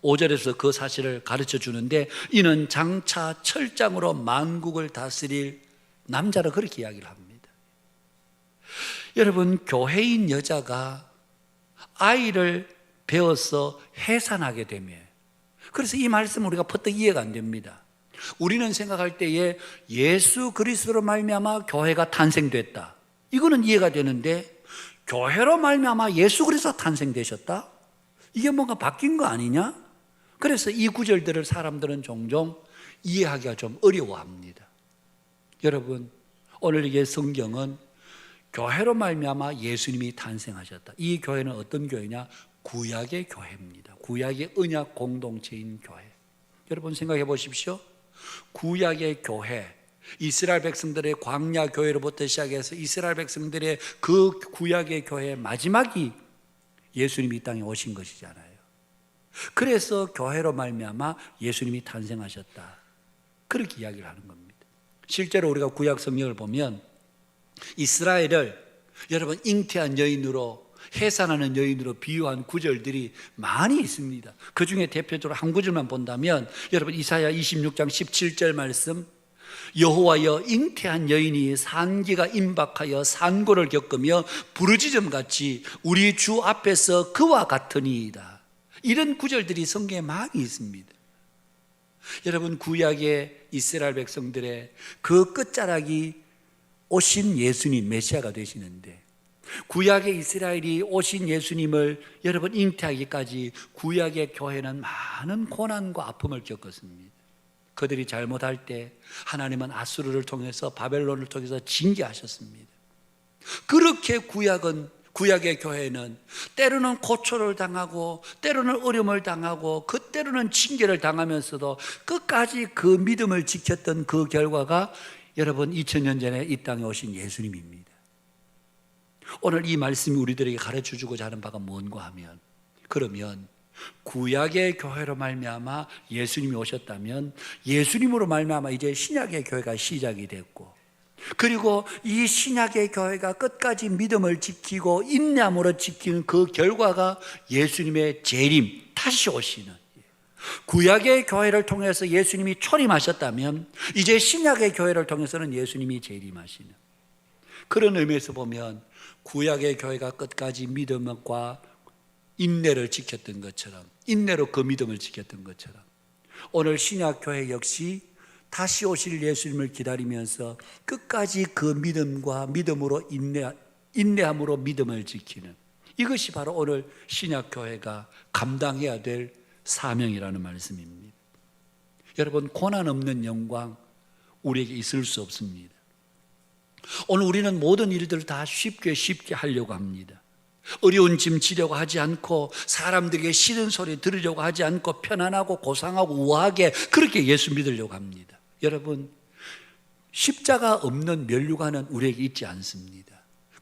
5절에서 그 사실을 가르쳐 주는데, 이는 장차 철장으로 만국을 다스릴 남자로 그렇게 이야기를 합니다. 여러분, 교회인 여자가 아이를 베어서 해산하게 되면, 그래서 이 말씀 우리가 퍼뜩 이해가 안 됩니다. 우리는 생각할 때에 예수 그리스도로 말미암아 교회가 탄생됐다, 이거는 이해가 되는데, 교회로 말미암아 예수 그리스도가 탄생되셨다? 이게 뭔가 바뀐 거 아니냐? 그래서 이 구절들을 사람들은 종종 이해하기가 좀 어려워합니다. 여러분, 오늘 이게 성경은 교회로 말미암아 예수님이 탄생하셨다. 이 교회는 어떤 교회냐? 구약의 교회입니다. 구약의 언약 공동체인 교회. 여러분 생각해 보십시오. 구약의 교회, 이스라엘 백성들의 광야 교회로부터 시작해서 이스라엘 백성들의 그 구약의 교회의 마지막이 예수님이 이 땅에 오신 것이잖아요. 그래서 교회로 말미암아 예수님이 탄생하셨다, 그렇게 이야기를 하는 겁니다. 실제로 우리가 구약 성경을 보면 이스라엘을 여러분 잉태한 여인으로, 해산하는 여인으로 비유한 구절들이 많이 있습니다. 그 중에 대표적으로 한 구절만 본다면, 여러분 이사야 26장 17절 말씀, 여호와여 잉태한 여인이 산기가 임박하여 산고를 겪으며 부르짖음같이 우리 주 앞에서 그와 같으니이다. 이런 구절들이 성경에 많이 있습니다. 여러분, 구약의 이스라엘 백성들의 그 끝자락이 오신 예수님 메시아가 되시는데, 구약의 이스라엘이 오신 예수님을 여러분 잉태하기까지 구약의 교회는 많은 고난과 아픔을 겪었습니다. 그들이 잘못할 때 하나님은 아수르를 통해서, 바벨론을 통해서 징계하셨습니다. 그렇게 구약의 교회는 때로는 고초를 당하고 때로는 어려움을 당하고 그 때로는 징계를 당하면서도 끝까지 그 믿음을 지켰던 그 결과가 여러분 2000년 전에 이 땅에 오신 예수님입니다. 오늘 이 말씀이 우리들에게 가르쳐 주고자 하는 바가 뭔가 하면, 그러면 구약의 교회로 말미암아 예수님이 오셨다면 예수님으로 말미암아 이제 신약의 교회가 시작이 됐고, 그리고 이 신약의 교회가 끝까지 믿음을 지키고 인내함으로 지키는 그 결과가 예수님의 재림, 다시 오시는, 구약의 교회를 통해서 예수님이 초림하셨다면 이제 신약의 교회를 통해서는 예수님이 재림하시는, 그런 의미에서 보면 구약의 교회가 끝까지 믿음과 인내를 지켰던 것처럼, 인내로 그 믿음을 지켰던 것처럼, 오늘 신약 교회 역시 다시 오실 예수님을 기다리면서 끝까지 그 믿음과 믿음으로 인내함으로 믿음을 지키는, 이것이 바로 오늘 신약 교회가 감당해야 될 사명이라는 말씀입니다. 여러분, 고난 없는 영광 우리에게 있을 수 없습니다. 오늘 우리는 모든 일들을 다 쉽게 하려고 합니다. 어려운 짐 지려고 하지 않고, 사람들에게 싫은 소리 들으려고 하지 않고, 편안하고 고상하고 우아하게 그렇게 예수 믿으려고 합니다. 여러분, 십자가 없는 면류관은 우리에게 있지 않습니다.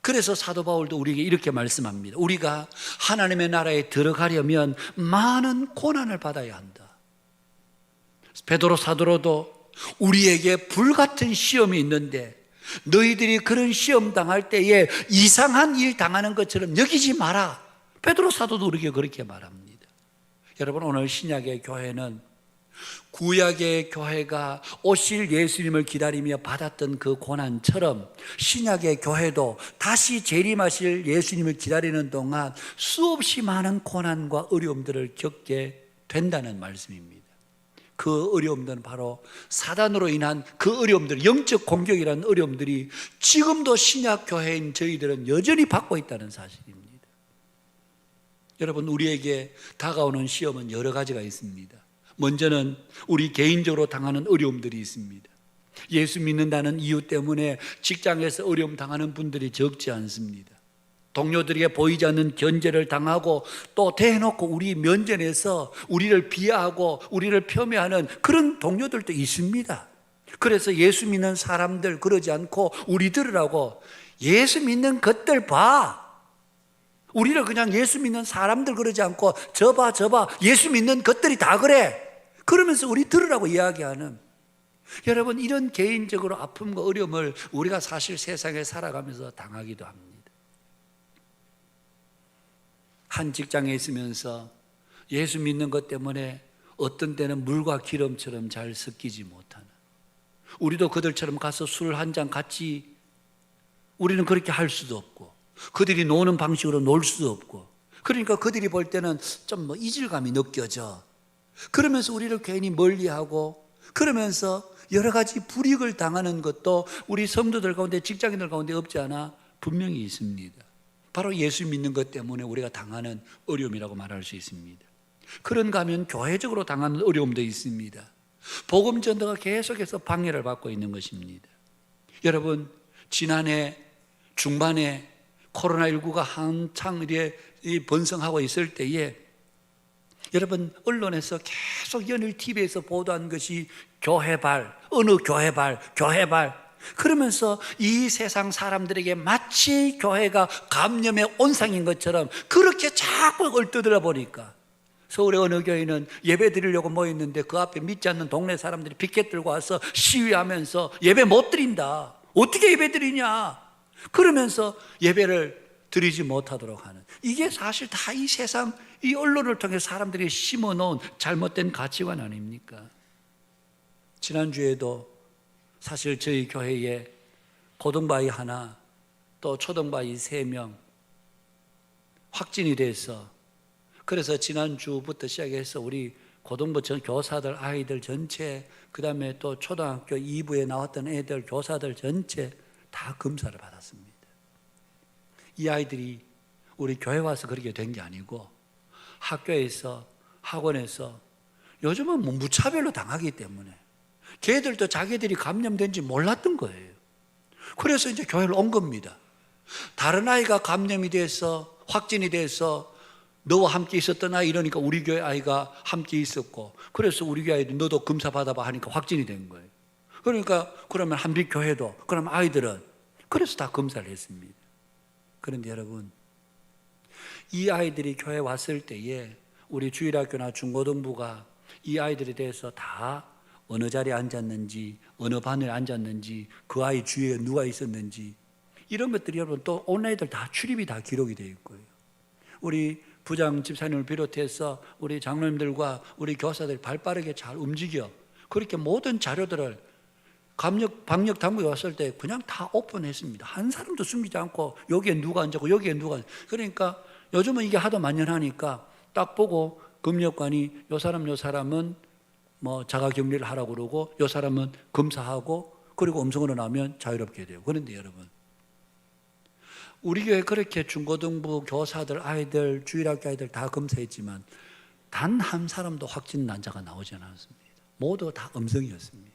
그래서 사도 바울도 우리에게 이렇게 말씀합니다. 우리가 하나님의 나라에 들어가려면 많은 고난을 받아야 한다. 베드로 사도로도 우리에게 불같은 시험이 있는데 너희들이 그런 시험 당할 때에 이상한 일 당하는 것처럼 여기지 마라. 베드로 사도도 우리에게 그렇게 말합니다. 여러분, 오늘 신약의 교회는 구약의 교회가 오실 예수님을 기다리며 받았던 그 고난처럼 신약의 교회도 다시 재림하실 예수님을 기다리는 동안 수없이 많은 고난과 어려움들을 겪게 된다는 말씀입니다. 그 어려움들은 바로 사단으로 인한 그 어려움들, 영적 공격이라는 어려움들이 지금도 신약 교회인 저희들은 여전히 받고 있다는 사실입니다. 여러분, 우리에게 다가오는 시험은 여러 가지가 있습니다. 먼저는 우리 개인적으로 당하는 어려움들이 있습니다. 예수 믿는다는 이유 때문에 직장에서 어려움 당하는 분들이 적지 않습니다. 동료들에게 보이지 않는 견제를 당하고, 또 대놓고 우리 면전에서 우리를 비하하고 우리를 폄훼하는 그런 동료들도 있습니다. 그래서 예수 믿는 사람들 그러지 않고 우리들이라고, 예수 믿는 것들 봐, 우리를 그냥 예수 믿는 사람들 그러지 않고 저봐 예수 믿는 것들이 다 그래, 그러면서 우리 들으라고 이야기하는, 여러분, 이런 개인적으로 아픔과 어려움을 우리가 사실 세상에 살아가면서 당하기도 합니다. 한 직장에 있으면서 예수 믿는 것 때문에 어떤 때는 물과 기름처럼 잘 섞이지 못하는, 우리도 그들처럼 가서 술 한 잔 같이, 우리는 그렇게 할 수도 없고 그들이 노는 방식으로 놀 수도 없고, 그러니까 그들이 볼 때는 좀 이질감이 느껴져. 그러면서 우리를 괜히 멀리하고, 그러면서 여러 가지 불이익을 당하는 것도 우리 성도들 가운데, 직장인들 가운데 없지 않아 분명히 있습니다. 바로 예수 믿는 것 때문에 우리가 당하는 어려움이라고 말할 수 있습니다. 그런가 하면 교회적으로 당하는 어려움도 있습니다. 복음 전도가 계속해서 방해를 받고 있는 것입니다. 여러분, 지난해 중반에 코로나19가 한창 번성하고 있을 때에 여러분, 언론에서 계속 연일 TV에서 보도한 것이 교회발, 어느 교회발, 그러면서 이 세상 사람들에게 마치 교회가 감염의 온상인 것처럼 그렇게 자꾸 얼떠들어 보니까, 서울의 어느 교회는 예배 드리려고 모였는데 그 앞에 믿지 않는 동네 사람들이 피켓 들고 와서 시위하면서 예배 못 드린다, 어떻게 예배 드리냐, 그러면서 예배를 드리지 못하도록 하는, 이게 사실 다 이 세상, 이 언론을 통해 사람들이 심어놓은 잘못된 가치관 아닙니까? 지난주에도 사실 저희 교회에 고등바위 하나, 또 초등바위 3명 확진이 돼서, 그래서 지난주부터 시작해서 우리 고등부 교사들, 아이들 전체, 그 다음에 또 초등학교 2부에 나왔던 애들, 교사들 전체 다 검사를 받았습니다. 이 아이들이 우리 교회 와서 그렇게 된 게 아니고 학교에서, 학원에서 요즘은 무차별로 당하기 때문에 걔들도 자기들이 감염된지 몰랐던 거예요. 그래서 이제 교회를 온 겁니다. 다른 아이가 감염이 돼서, 확진이 돼서 너와 함께 있었던 아이 이러니까 우리 교회 아이가 함께 있었고, 그래서 우리 교회 아이도 너도 검사 받아봐 하니까 확진이 된 거예요. 그러니까 그러면 한빛교회도, 그럼 아이들은, 그래서 다 검사를 했습니다. 그런데 여러분, 이 아이들이 교회 왔을 때에 우리 주일학교나 중고등부가 이 아이들에 대해서 다 어느 자리에 앉았는지, 어느 반에 앉았는지, 그 아이 주위에 누가 있었는지, 이런 것들이 여러분 또 온라인들 다 출입이 다 기록이 되어 있고요. 우리 부장 집사님을 비롯해서 우리 장로님들과 우리 교사들이 발빠르게 잘 움직여 그렇게 모든 자료들을 방역 당국에 왔을 때 그냥 다 오픈했습니다. 한 사람도 숨기지 않고 여기에 누가 앉았고 여기에 누가 앉았고. 그러니까 요즘은 이게 하도 만연하니까 딱 보고 금력관이 요 사람은 뭐 자가격리를 하라고 그러고 요 사람은 검사하고 그리고 음성으로 나오면 자유롭게 돼요. 그런데 여러분, 우리 교회 그렇게 중고등부 교사들, 아이들, 주일학교 아이들 다 검사했지만 단 한 사람도 확진 난자가 나오지 않았습니다. 모두 다 음성이었습니다.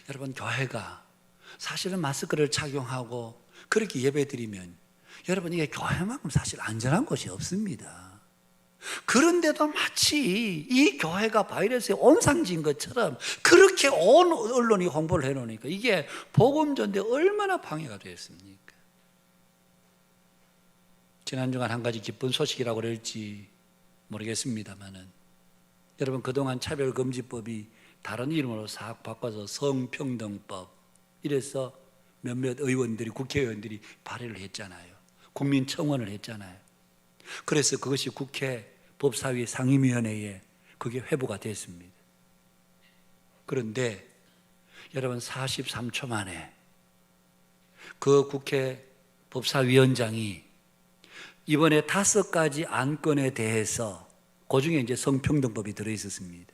여러분, 교회가 사실은 마스크를 착용하고 그렇게 예배드리면 여러분, 이게 교회만큼 사실 안전한 곳이 없습니다. 그런데도 마치 이 교회가 바이러스의 온상지인 것처럼 그렇게 온 언론이 홍보를 해놓으니까 이게 복음 전도에 얼마나 방해가 되었습니까? 지난 주간 한 가지 기쁜 소식이라고 그럴지 모르겠습니다만은, 여러분, 그동안 차별금지법이 다른 이름으로 싹 바꿔서 성평등법, 이래서 몇몇 의원들이, 국회의원들이 발의를 했잖아요. 국민청원을 했잖아요. 그래서 그것이 국회 법사위 상임위원회에 그게 회부가 됐습니다. 그런데 여러분, 43초 만에 그 국회 법사위원장이 이번에 5가지 안건에 대해서, 그 중에 이제 성평등법이 들어있었습니다.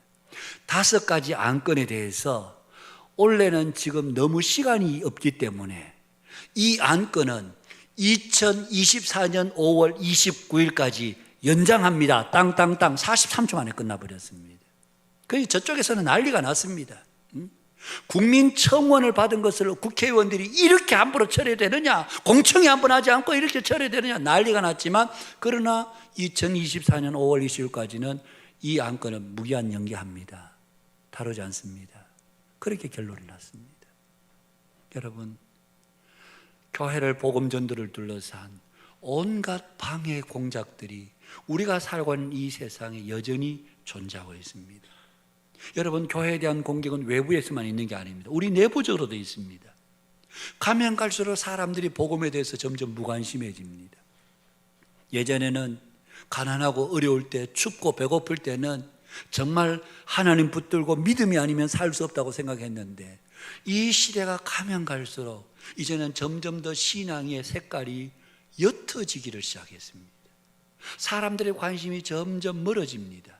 5가지 안건에 대해서 원래는 지금 너무 시간이 없기 때문에 이 안건은 2024년 5월 29일까지 연장합니다. 땅땅땅 43초 만에 끝나버렸습니다. 그래서 저쪽에서는 난리가 났습니다. 국민청원을 받은 것을 국회의원들이 이렇게 함부로 처리되느냐, 공청회 한번 하지 않고 이렇게 처리되느냐 난리가 났지만, 그러나 2024년 5월 20일까지는 이 안건은 무기한 연기합니다. 다루지 않습니다. 그렇게 결론이 났습니다. 여러분, 교회를 복음 전도를 둘러싼 온갖 방해 공작들이 우리가 살고 있는 이 세상에 여전히 존재하고 있습니다. 여러분, 교회에 대한 공격은 외부에서만 있는 게 아닙니다. 우리 내부적으로도 있습니다. 가면 갈수록 사람들이 복음에 대해서 점점 무관심해집니다. 예전에는 가난하고 어려울 때, 춥고 배고플 때는 정말 하나님 붙들고 믿음이 아니면 살 수 없다고 생각했는데, 이 시대가 가면 갈수록 이제는 점점 더 신앙의 색깔이 옅어지기를 시작했습니다. 사람들의 관심이 점점 멀어집니다.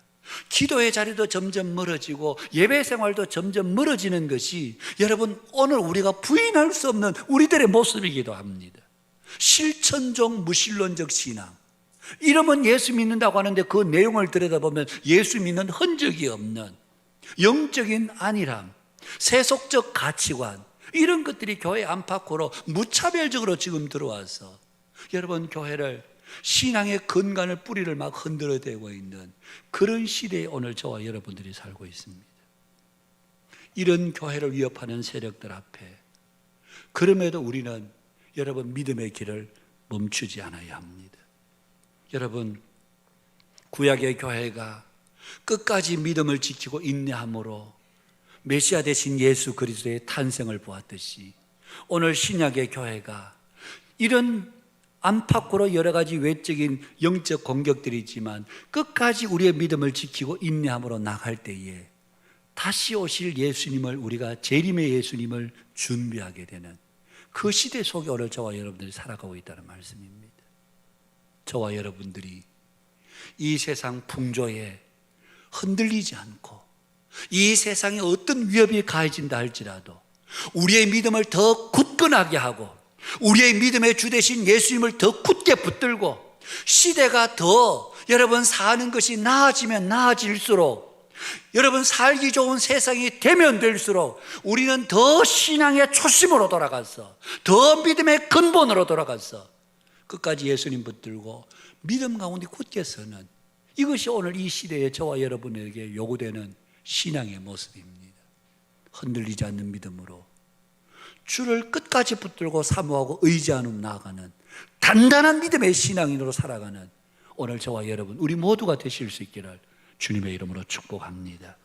기도의 자리도 점점 멀어지고 예배 생활도 점점 멀어지는 것이 여러분, 오늘 우리가 부인할 수 없는 우리들의 모습이기도 합니다. 실천적 무신론적 신앙, 이러면 예수 믿는다고 하는데 그 내용을 들여다보면 예수 믿는 흔적이 없는 영적인 안일함, 세속적 가치관, 이런 것들이 교회 안팎으로 무차별적으로 지금 들어와서 여러분, 교회를 신앙의 근간을, 뿌리를 막 흔들어대고 있는 그런 시대에 오늘 저와 여러분들이 살고 있습니다. 이런 교회를 위협하는 세력들 앞에 그럼에도 우리는 여러분, 믿음의 길을 멈추지 않아야 합니다. 여러분, 구약의 교회가 끝까지 믿음을 지키고 인내함으로 메시아 되신 예수 그리스도의 탄생을 보았듯이, 오늘 신약의 교회가 이런 안팎으로 여러 가지 외적인 영적 공격들이 있지만 끝까지 우리의 믿음을 지키고 인내함으로 나갈 때에 다시 오실 예수님을, 우리가 재림의 예수님을 준비하게 되는 그 시대 속에 오늘 저와 여러분들이 살아가고 있다는 말씀입니다. 저와 여러분들이 이 세상 풍조에 흔들리지 않고 이 세상에 어떤 위협이 가해진다 할지라도 우리의 믿음을 더 굳건하게 하고 우리의 믿음의 주 되신 예수님을 더 굳게 붙들고, 시대가 더 여러분 사는 것이 나아지면 나아질수록, 여러분 살기 좋은 세상이 되면 될수록 우리는 더 신앙의 초심으로 돌아가서, 더 믿음의 근본으로 돌아가서 끝까지 예수님 붙들고 믿음 가운데 굳게 서는, 이것이 오늘 이 시대에 저와 여러분에게 요구되는 신앙의 모습입니다. 흔들리지 않는 믿음으로 주를 끝까지 붙들고 사모하고 의지하는 나아가는 단단한 믿음의 신앙인으로 살아가는 오늘 저와 여러분 우리 모두가 되실 수 있기를 주님의 이름으로 축복합니다.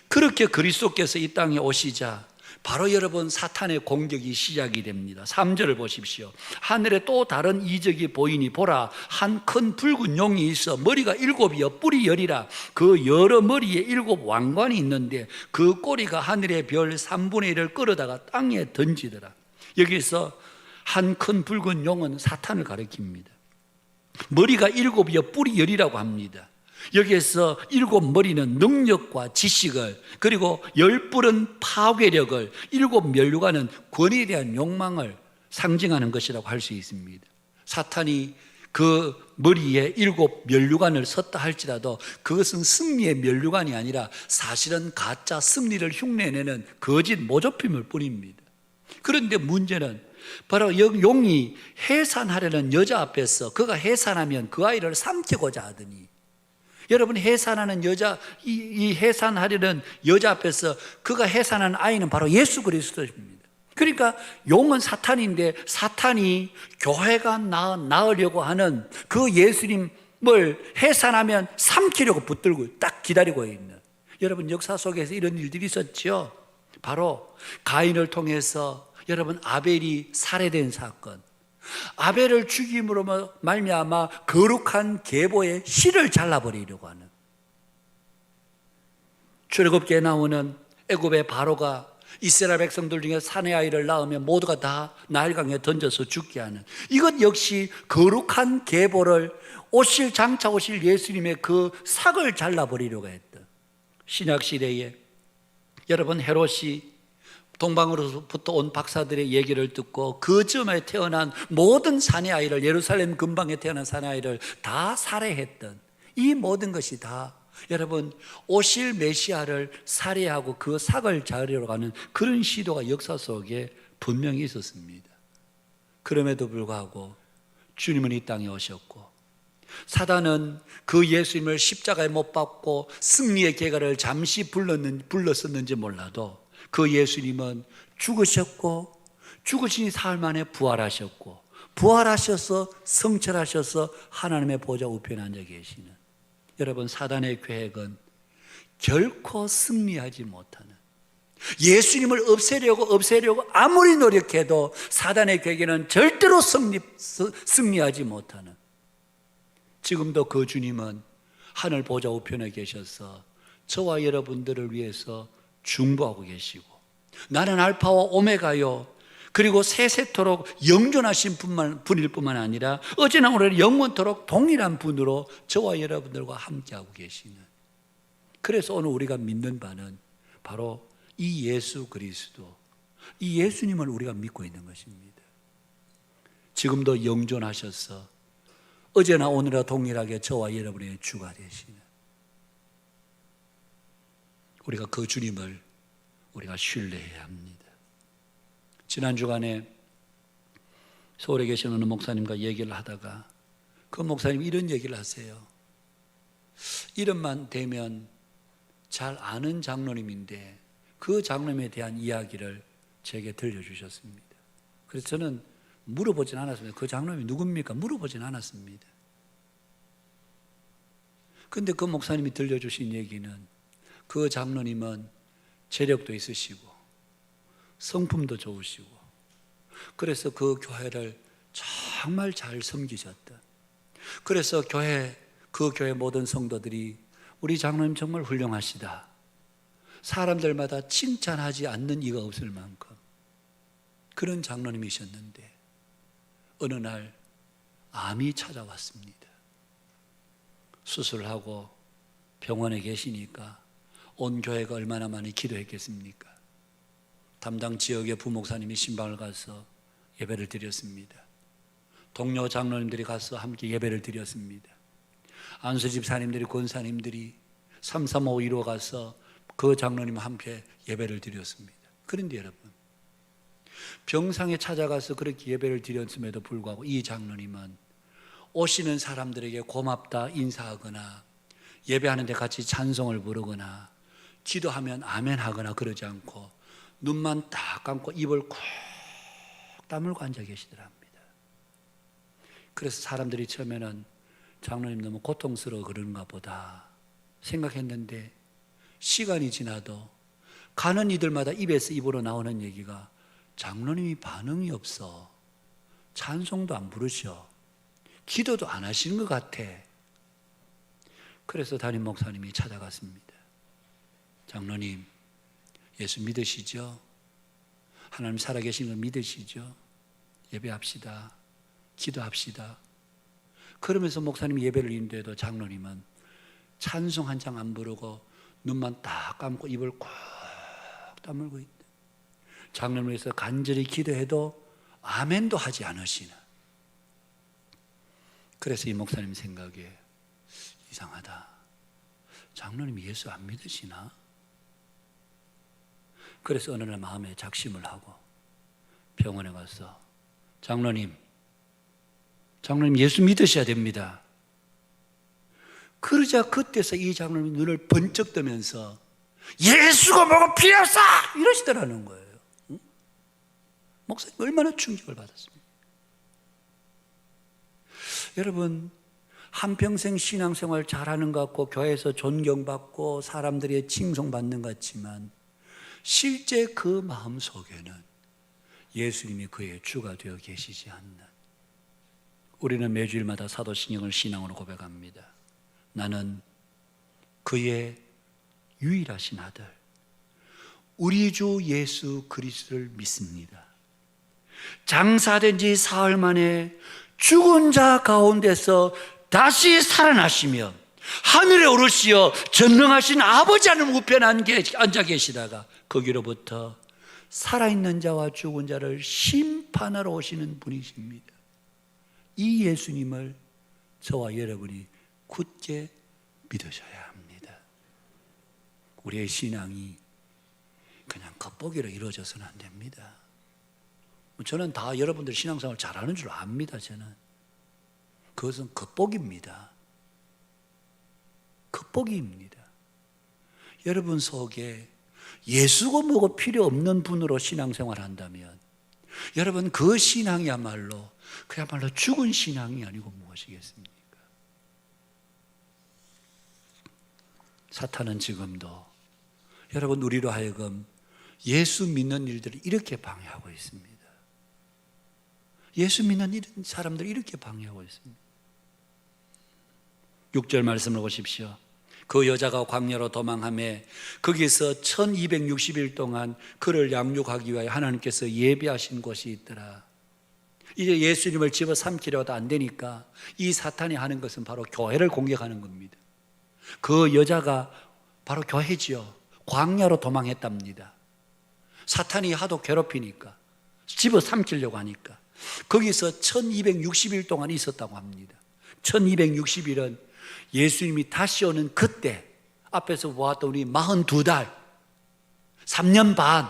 그렇게 그리스도께서 이 땅에 오시자 바로 여러분 사탄의 공격이 시작이 됩니다. 3절을 보십시오. 하늘에 또 다른 이적이 보이니 보라, 한 큰 붉은 용이 있어 머리가 7이요 뿔이 10이라. 그 여러 머리에 7 왕관이 있는데 그 꼬리가 하늘의 별 3분의 1을 끌어다가 땅에 던지더라. 여기서 한 큰 붉은 용은 사탄을 가리킵니다. 머리가 7이요 뿔이 10이라고 합니다. 여기에서 7머리는 능력과 지식을, 그리고 10뿔은 파괴력을, 7면류관은 권위에 대한 욕망을 상징하는 것이라고 할 수 있습니다. 사탄이 그 머리에 7면류관을 섰다 할지라도 그것은 승리의 면류관이 아니라 사실은 가짜 승리를 흉내내는 거짓 모조품일 뿐입니다. 그런데 문제는 바로 용이 해산하려는 여자 앞에서 그가 해산하면 그 아이를 삼키고자 하더니, 여러분 해산하는 여자, 이 해산하려는 여자 앞에서 그가 해산한 아이는 바로 예수 그리스도입니다. 그러니까 용은 사탄인데 사탄이 교회가 낳으려고 하는 그 예수님을 해산하면 삼키려고 붙들고 딱 기다리고 있는, 여러분 역사 속에서 이런 일들이 있었죠. 바로 가인을 통해서 여러분 아벨이 살해된 사건, 아벨을 죽임으로 말미암아 거룩한 계보의 실을 잘라버리려고 하는, 출애굽기에 나오는 애굽의 바로가 이스라엘 백성들 중에 사내 아이를 낳으면 모두가 다 나일강에 던져서 죽게 하는, 이것 역시 거룩한 계보를 오실 장차 오실 예수님의 그 삭을 잘라버리려고 했던 신약시대에 여러분 헤롯이 동방으로부터 온 박사들의 얘기를 듣고 그 즈음에 태어난 모든 사내 아이를, 예루살렘 근방에 태어난 사내 아이를 다 살해했던 이 모든 것이 다 여러분 오실 메시아를 살해하고 그 삭을 자르려고 하는 그런 시도가 역사 속에 분명히 있었습니다. 그럼에도 불구하고 주님은 이 땅에 오셨고, 사단은 그 예수님을 십자가에 못 박고 승리의 계가를 잠시 불렀었는지 몰라도 그 예수님은 죽으셨고 죽으시니 사흘 만에 부활하셨고, 부활하셔서 성철하셔서 하나님의 보좌 우편에 앉아 계시는, 여러분 사단의 계획은 결코 승리하지 못하는, 예수님을 없애려고 아무리 노력해도 사단의 계획에는 절대로 승리하지 못하는, 지금도 그 주님은 하늘 보좌 우편에 계셔서 저와 여러분들을 위해서 중보하고 계시고, 나는 알파와 오메가요, 그리고 세세토록 영존하신 분일 뿐만 아니라 어제나 오늘 영원토록 동일한 분으로 저와 여러분들과 함께하고 계시는, 그래서 오늘 우리가 믿는 바는 바로 이 예수 그리스도, 이 예수님을 우리가 믿고 있는 것입니다. 지금도 영존하셔서 어제나 오늘과 동일하게 저와 여러분의 주가 되시는, 우리가 그 주님을 우리가 신뢰해야 합니다. 지난 주간에 서울에 계신 어느 목사님과 얘기를 하다가 그 목사님이 이런 얘기를 하세요. 이름만 대면 잘 아는 장로님인데 그 장로님에 대한 이야기를 제게 들려주셨습니다. 그래서 저는 물어보진 않았습니다. 그 장로님이 누굽니까? 물어보진 않았습니다. 그런데 그 목사님이 들려주신 얘기는 그 장로님은 재력도 있으시고 성품도 좋으시고, 그래서 그 교회를 정말 잘 섬기셨다. 그래서 그 교회 모든 성도들이 우리 장로님 정말 훌륭하시다, 사람들마다 칭찬하지 않는 이가 없을 만큼 그런 장로님이셨는데 어느 날 암이 찾아왔습니다. 수술하고 병원에 계시니까 온 교회가 얼마나 많이 기도했겠습니까? 담당 지역의 부목사님이 신방을 가서 예배를 드렸습니다. 동료 장로님들이 가서 함께 예배를 드렸습니다. 안수 집사님들이, 권사님들이 33515 가서 그 장로님과 함께 예배를 드렸습니다. 그런데 여러분, 병상에 찾아가서 그렇게 예배를 드렸음에도 불구하고 이 장로님은 오시는 사람들에게 고맙다 인사하거나 예배하는 데 같이 찬송을 부르거나 기도하면 아멘 하거나 그러지 않고 눈만 딱 감고 입을 콕 다물고 앉아 계시더랍니다. 그래서 사람들이 처음에는 장로님 너무 고통스러워 그런가 보다 생각했는데 시간이 지나도 가는 이들마다 입에서 입으로 나오는 얘기가 장로님이 반응이 없어. 찬송도 안 부르셔. 기도도 안 하시는 것 같아. 그래서 담임 목사님이 찾아갔습니다. 장로님, 예수 믿으시죠? 하나님 살아계신 걸 믿으시죠? 예배합시다. 기도합시다. 그러면서 목사님이 예배를 인도해도 장로님은 찬송 한 장 안 부르고 눈만 딱 감고 입을 꽉 다물고 있다. 장로님을 위해서 간절히 기도해도 아멘도 하지 않으시나. 그래서 이 목사님 생각에 이상하다. 장로님이 예수 안 믿으시나? 그래서 어느 날 마음에 작심을 하고 병원에 가서 장로님 예수 믿으셔야 됩니다. 그러자 그때서 이 장로님이 눈을 번쩍 뜨면서 예수가 뭐가 필요 없어! 이러시더라는 거예요. 응? 목사님 얼마나 충격을 받았습니까? 여러분, 한평생 신앙생활 잘하는 것 같고 교회에서 존경받고 사람들의 칭송받는 것 같지만 실제 그 마음속에는 예수님이 그의 주가 되어 계시지 않는, 우리는 매주일마다 사도신경을 신앙으로 고백합니다. 나는 그의 유일하신 아들 우리 주 예수 그리스도를 믿습니다. 장사된 지 사흘 만에 죽은 자 가운데서 다시 살아나시며 하늘에 오르시어 전능하신 아버지 하늘 우편에 앉아 계시다가 거기로부터 살아있는 자와 죽은 자를 심판하러 오시는 분이십니다. 이 예수님을 저와 여러분이 굳게 믿으셔야 합니다. 우리의 신앙이 그냥 겉보기로 이루어져서는 안 됩니다. 저는 다 여러분들 신앙생활 잘하는 줄 압니다. 저는 그것은 겉보기입니다. 겉보기입니다. 여러분 속에 예수고 뭐고 필요 없는 분으로 신앙생활 한다면 여러분 그 신앙이야말로 그야말로 죽은 신앙이 아니고 무엇이겠습니까? 사탄은 지금도 여러분 우리로 하여금 예수 믿는 일들을 이렇게 방해하고 있습니다. 예수 믿는 사람들을 이렇게 방해하고 있습니다. 6절 말씀을 보십시오. 그 여자가 광야로 도망하며 거기서 1260일 동안 그를 양육하기 위하여 하나님께서 예비하신 곳이 있더라. 이제 예수님을 집어삼키려도 안 되니까 이 사탄이 하는 것은 바로 교회를 공격하는 겁니다. 그 여자가 바로 교회지요. 광야로 도망했답니다. 사탄이 하도 괴롭히니까 집어삼키려고 하니까 거기서 1260일 동안 있었다고 합니다. 1260일은 예수님이 다시 오는 그때, 앞에서 보았던 우리 42달 3년 반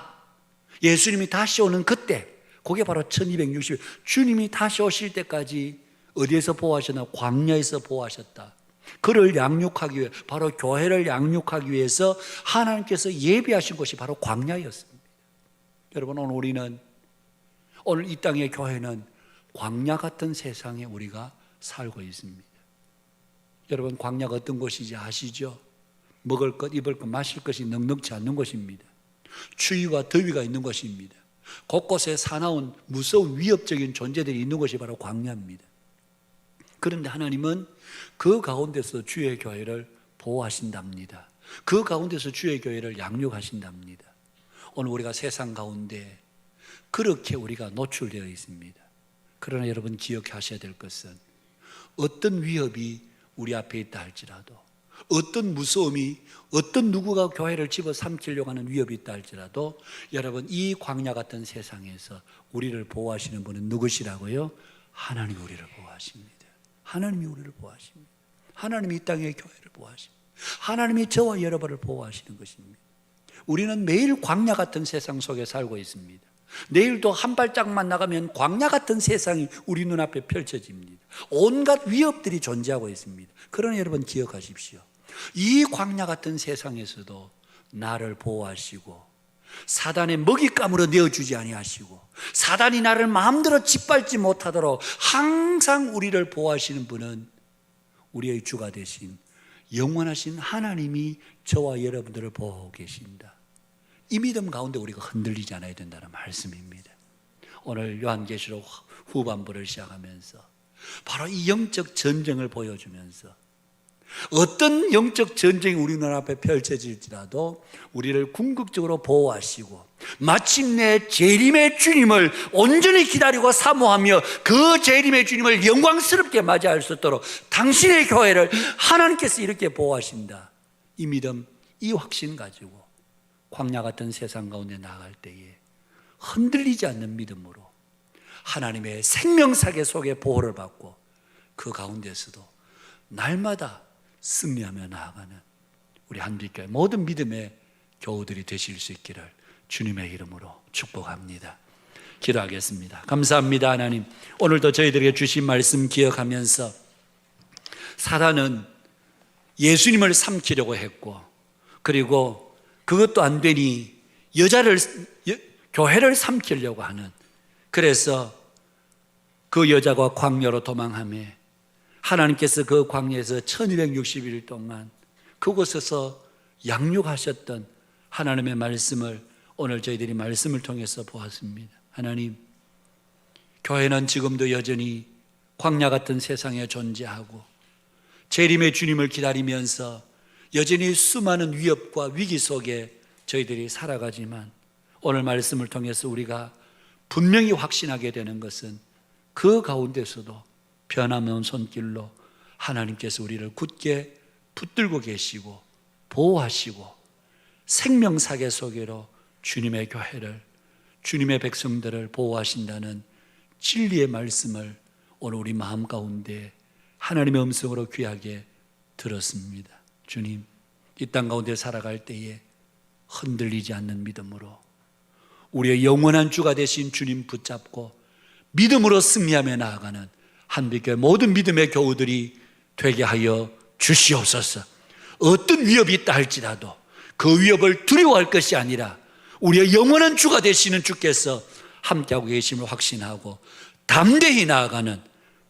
예수님이 다시 오는 그때, 그게 바로 1260일, 주님이 다시 오실 때까지 어디에서 보호하셨나? 광야에서 보호하셨다. 그를 양육하기 위해, 바로 교회를 양육하기 위해서 하나님께서 예비하신 곳이 바로 광야였습니다. 여러분, 오늘 이 땅의 교회는 광야 같은 세상에 우리가 살고 있습니다. 여러분, 광야가 어떤 곳인지 아시죠? 먹을 것, 입을 것, 마실 것이 넉넉지 않는 곳입니다. 추위와 더위가 있는 곳입니다. 곳곳에 사나운 무서운 위협적인 존재들이 있는 곳이 바로 광야입니다. 그런데 하나님은 그 가운데서 주의 교회를 보호하신답니다. 그 가운데서 주의 교회를 양육하신답니다. 오늘 우리가 세상 가운데 그렇게 우리가 노출되어 있습니다. 그러나 여러분 기억하셔야 될 것은 어떤 위협이 우리 앞에 있다 할지라도, 어떤 무서움이, 어떤 누구가 교회를 집어삼키려고 하는 위협이 있다 할지라도 여러분 이 광야 같은 세상에서 우리를 보호하시는 분은 누구시라고요? 하나님이 우리를 보호하십니다. 하나님이 우리를 보호하십니다. 하나님이 이 땅의 교회를 보호하십니다. 하나님이 저와 여러분을 보호하시는 것입니다. 우리는 매일 광야 같은 세상 속에 살고 있습니다. 내일도 한 발짝만 나가면 광야 같은 세상이 우리 눈앞에 펼쳐집니다. 온갖 위협들이 존재하고 있습니다. 그러나 여러분 기억하십시오. 이 광야 같은 세상에서도 나를 보호하시고 사단의 먹잇감으로 내어주지 아니하시고 사단이 나를 마음대로 짓밟지 못하도록 항상 우리를 보호하시는 분은 우리의 주가 되신 영원하신 하나님이 저와 여러분들을 보고 계신다. 이 믿음 가운데 우리가 흔들리지 않아야 된다는 말씀입니다. 오늘 요한계시록 후반부를 시작하면서 바로 이 영적 전쟁을 보여주면서 어떤 영적 전쟁이 우리 눈앞에 펼쳐질지라도 우리를 궁극적으로 보호하시고 마침내 재림의 주님을 온전히 기다리고 사모하며 그 재림의 주님을 영광스럽게 맞이할 수 있도록 당신의 교회를 하나님께서 이렇게 보호하신다. 이 믿음, 이 확신 가지고 광야 같은 세상 가운데 나아갈 때에 흔들리지 않는 믿음으로 하나님의 생명사계 속에 보호를 받고 그 가운데서도 날마다 승리하며 나아가는 우리 한빛교회 모든 믿음의 교우들이 되실 수 있기를 주님의 이름으로 축복합니다. 기도하겠습니다. 감사합니다. 하나님, 오늘도 저희들에게 주신 말씀 기억하면서 사단은 예수님을 삼키려고 했고, 그리고 그것도 안 되니 교회를 삼키려고 하는, 그래서 그 여자가 광야로 도망하며 하나님께서 그 광야에서 1260일 동안 그곳에서 양육하셨던 하나님의 말씀을 오늘 저희들이 말씀을 통해서 보았습니다. 하나님, 교회는 지금도 여전히 광야 같은 세상에 존재하고 재림의 주님을 기다리면서 여전히 수많은 위협과 위기 속에 저희들이 살아가지만 오늘 말씀을 통해서 우리가 분명히 확신하게 되는 것은 그 가운데서도 변함없는 손길로 하나님께서 우리를 굳게 붙들고 계시고 보호하시고 생명사계 속으로 주님의 교회를, 주님의 백성들을 보호하신다는 진리의 말씀을 오늘 우리 마음 가운데 하나님의 음성으로 귀하게 들었습니다. 주님, 이 땅 가운데 살아갈 때에 흔들리지 않는 믿음으로 우리의 영원한 주가 되신 주님 붙잡고 믿음으로 승리하며 나아가는 한빛교회 모든 믿음의 교우들이 되게 하여 주시옵소서. 어떤 위협이 있다 할지라도 그 위협을 두려워할 것이 아니라 우리의 영원한 주가 되시는 주께서 함께하고 계심을 확신하고 담대히 나아가는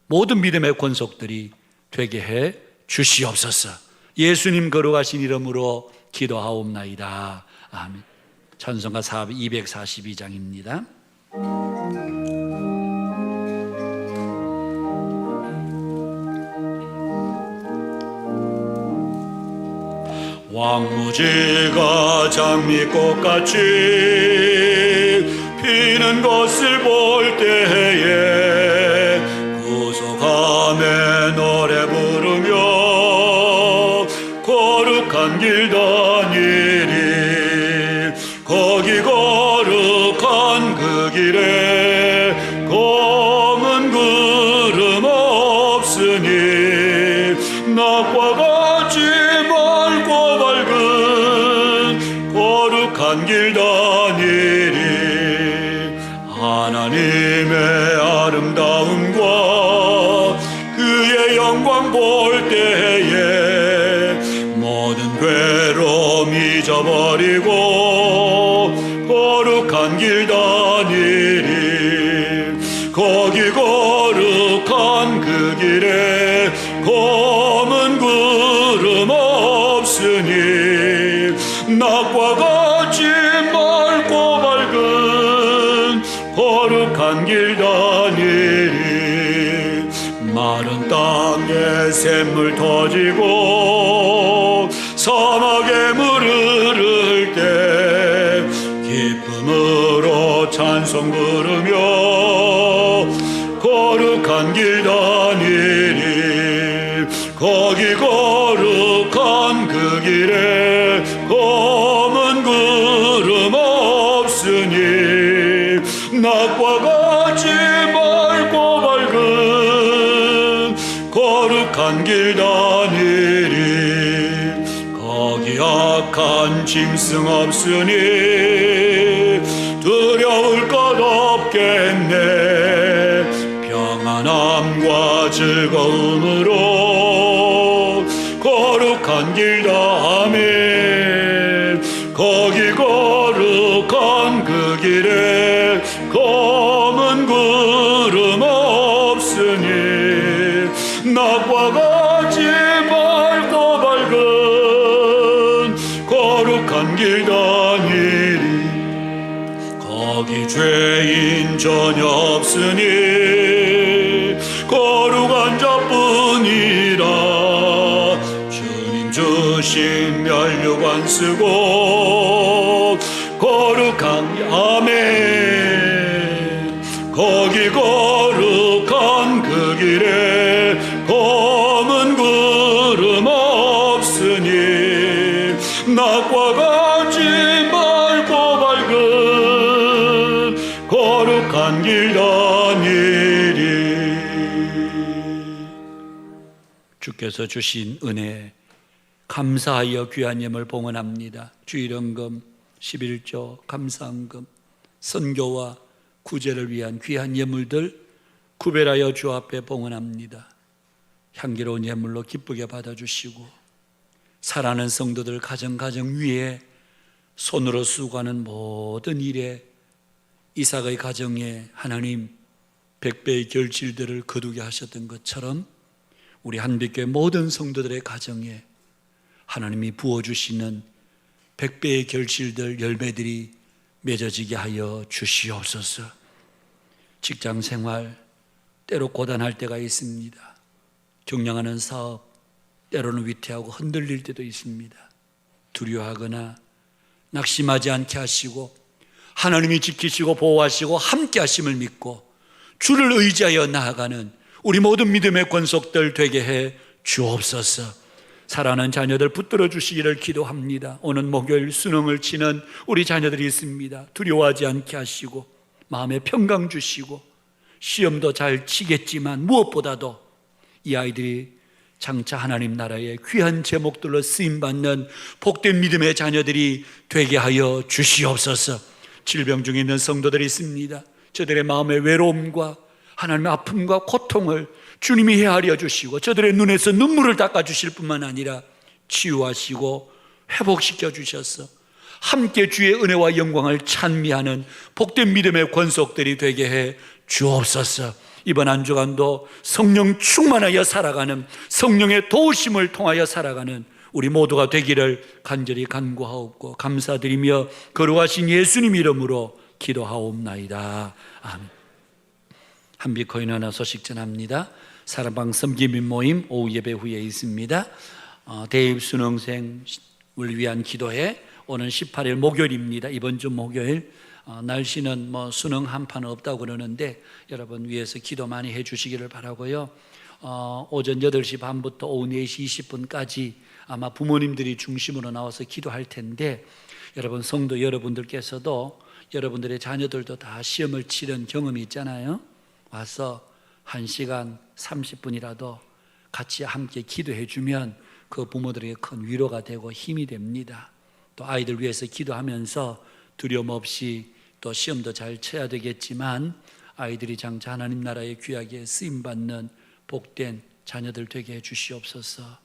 모든 믿음의 권속들이 되게 해 주시옵소서. 예수님 거룩하신 이름으로 기도하옵나이다. 아멘. 찬송가 242장입니다. 왕무지가 장미꽃같이 피는 것을 볼 때에 구속함에 노래 부르며 거룩한 길 다니리. 거기 거룩한 그 길에 검은 구름 없으니 낮과 같이 맑고 밝은 거룩한 길 다니리. 하나님의 아름다움과 그의 영광 볼 때에 모든 괴로움 잊어버리고 거룩한 길 다니리. 거기 거룩한 그 길에 검은 구름 없으니 낮과 같이 맑고 밝은 거룩한 길 다니리. 마른 땅에 샘물 터지고 사막에 물 흐를 때 기쁨으로 찬송 부르며 거룩한 길 다니리. 거기 거룩한 그 길에 검은 구름 없으니 낮과 같이 맑고 밝은 거룩한 길 다니리. 거기 악한 짐승 없으니 두려울 것 없겠네. 평안함과 즐거움으로 거룩한 길 다하며 거기 거룩한 그 길에 검은 구름 없으니 낮과 같이 거룩한 길 다니리 거기 죄인 전혀 없으니 거룩한 자뿐이라 주님 주신 면류관 쓰고 거룩한 아멘 거기 거룩한 그 길에 검은 구름 없으니 낮과 같이 맑고 밝은 거룩한 길 다니리 주께서 주신 은혜 감사하여 귀한 예물 봉헌합니다. 주일헌금 11조 감사헌금 선교와 구제를 위한 귀한 예물들 구별하여 주 앞에 봉헌합니다. 향기로운 예물로 기쁘게 받아주시고 사랑하는 성도들 가정 위에 손으로 수고하는 모든 일에 이삭의 가정에 하나님 100배의 결실들을 거두게 하셨던 것처럼 우리 한빛교회 모든 성도들의 가정에 하나님이 부어주시는 100배의 결실들 열매들이 맺어지게 하여 주시옵소서. 직장생활 때로 고단할 때가 있습니다. 경영하는 사업 때로는 위태하고 흔들릴 때도 있습니다. 두려워하거나 낙심하지 않게 하시고 하나님이 지키시고 보호하시고 함께 하심을 믿고 주를 의지하여 나아가는 우리 모든 믿음의 권속들 되게 해 주옵소서. 사랑하는 자녀들 붙들어 주시기를 기도합니다. 오는 목요일 수능을 치는 우리 자녀들이 있습니다. 두려워하지 않게 하시고 마음에 평강 주시고 시험도 잘 치겠지만 무엇보다도 이 아이들이 장차 하나님 나라의 귀한 제목들로 쓰임받는 복된 믿음의 자녀들이 되게 하여 주시옵소서. 질병 중에 있는 성도들이 있습니다. 저들의 마음의 외로움과 하나님의 아픔과 고통을 주님이 헤아려 주시고 저들의 눈에서 눈물을 닦아 주실 뿐만 아니라 치유하시고 회복시켜 주셔서 함께 주의 은혜와 영광을 찬미하는 복된 믿음의 권속들이 되게 해 주옵소서. 이번 한 주간도 성령 충만하여 살아가는 성령의 도우심을 통하여 살아가는 우리 모두가 되기를 간절히 간구하옵고 감사드리며 거룩하신 예수님 이름으로 기도하옵나이다. 아멘. 한빛코인 하나 소식 전합니다. 사랑방 섬김인 모임 오후 예배 후에 있습니다. 대입 수능생을 위한 기도회 오늘 18일 목요일입니다. 이번 주 목요일 날씨는 수능 한파는 없다고 그러는데 여러분 위해서 기도 많이 해주시기를 바라고요. 오전 8시 반부터 오후 4시 20분까지 아마 부모님들이 중심으로 나와서 기도할 텐데 여러분 성도 여러분들께서도 여러분들의 자녀들도 다 시험을 치른 경험이 있잖아요. 와서 1시간 30분이라도 같이 함께 기도해 주면 그 부모들에게 큰 위로가 되고 힘이 됩니다. 또 아이들 위해서 기도하면서 두려움 없이 또 시험도 잘 쳐야 되겠지만 아이들이 장차 하나님 나라의 귀하게 쓰임받는 복된 자녀들 되게 해 주시옵소서.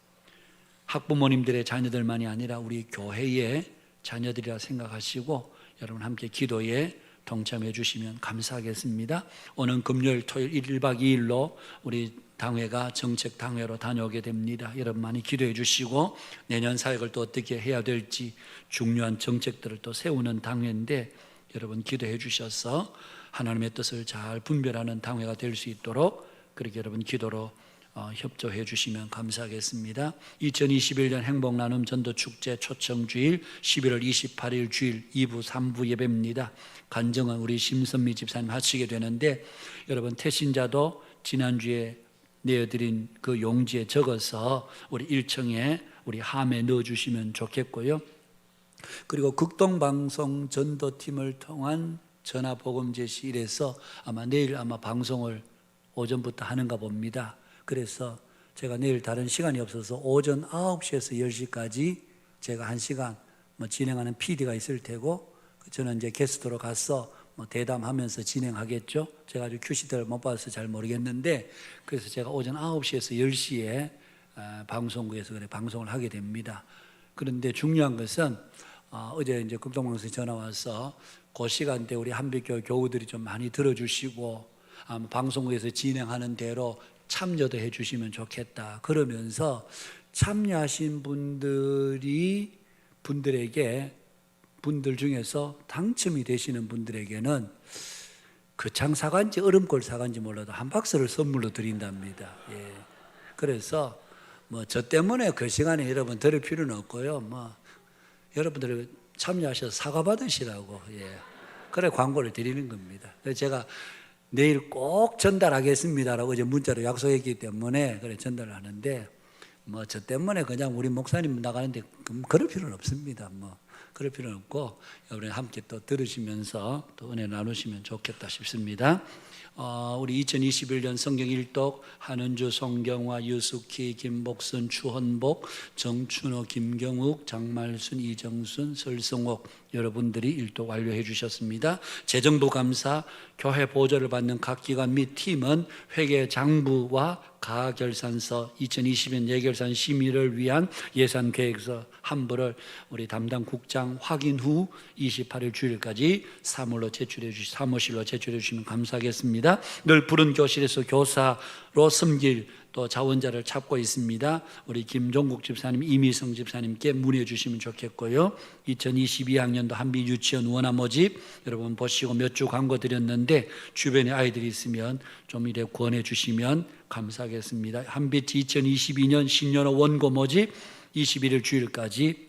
학부모님들의 자녀들만이 아니라 우리 교회의 자녀들이라 생각하시고 여러분 함께 기도에 동참해 주시면 감사하겠습니다. 오는 금요일 토요일 1박 2일로 우리 당회가 정책 당회로 다녀오게 됩니다. 여러분 많이 기도해 주시고 내년 사역을 또 어떻게 해야 될지 중요한 정책들을 또 세우는 당회인데 여러분 기도해 주셔서 하나님의 뜻을 잘 분별하는 당회가 될 수 있도록 그렇게 여러분 기도로 협조해 주시면 감사하겠습니다. 2021년 행복나눔 전도축제 초청주일 11월 28일 주일 2부 3부 예배입니다. 간증은 우리 심선미 집사님 하시게 되는데 여러분 태신자도 지난주에 내어드린 그 용지에 적어서 우리 1층에 우리 함에 넣어주시면 좋겠고요. 그리고 극동방송 전도팀을 통한 전화복음 제시 일에서 아마 내일 방송을 오전부터 하는가 봅니다. 그래서 제가 내일 다른 시간이 없어서 오전 9시에서 10시까지 제가 1시간 진행하는 PD가 있을 테고 저는 이제 게스트로 가서 대담하면서 진행하겠죠. 제가 아주 큐시트를 못 받아서 잘 모르겠는데 그래서 제가 오전 9시에서 10시에 방송국에서 방송을 하게 됩니다. 그런데 중요한 것은 어제 이제 극동방송에 전화 와서 그 시간대 우리 한빛교회 교우들이 좀 많이 들어주시고 방송국에서 진행하는 대로 참여도 해주시면 좋겠다. 그러면서 참여하신 분들에게 분들 중에서 당첨이 되시는 분들에게는 거창 사과인지 얼음골 사과인지 몰라도 한 박스를 선물로 드린답니다. 예. 그래서 뭐 저 때문에 그 시간에 여러분 들을 필요는 없고요. 뭐 여러분들 참여하셔서 사과 받으시라고. 예. 그래 광고를 드리는 겁니다. 그래서 제가 내일 꼭 전달하겠습니다라고 이제 문자로 약속했기 때문에 그래 전달을 하는데 뭐 저 때문에 그냥 우리 목사님 나가는데 그럴 필요는 없습니다. 뭐 그럴 필요는 없고 여러분 함께 또 들으시면서 또 은혜 나누시면 좋겠다 싶습니다. 우리 2021년 성경 일독 한은주, 송경화, 유숙희, 김복선, 추헌복, 정춘호, 김경욱, 장말순, 이정순, 설성옥 여러분들이 일독 완료해 주셨습니다. 재정부 감사, 교회 보조를 받는 각 기관 및 팀은 회계 장부와 가결산서 2020년 예결산 심의를 위한 예산 계획서 한부를 우리 담당 국장 확인 후 28일 주일까지 사무실로 제출해 주시면 감사하겠습니다. 늘 부른 교실에서 교사로 섬길 또 자원자를 찾고 있습니다. 우리 김종국 집사님, 이미성 집사님께 문의해 주시면 좋겠고요. 2022학년도 한비 유치원 원화 모집 여러분 보시고 몇 주 광고 드렸는데 주변에 아이들이 있으면 좀 이래 권해 주시면 감사하겠습니다. 한빛 2022년 신년호 원고 모집 21일 주일까지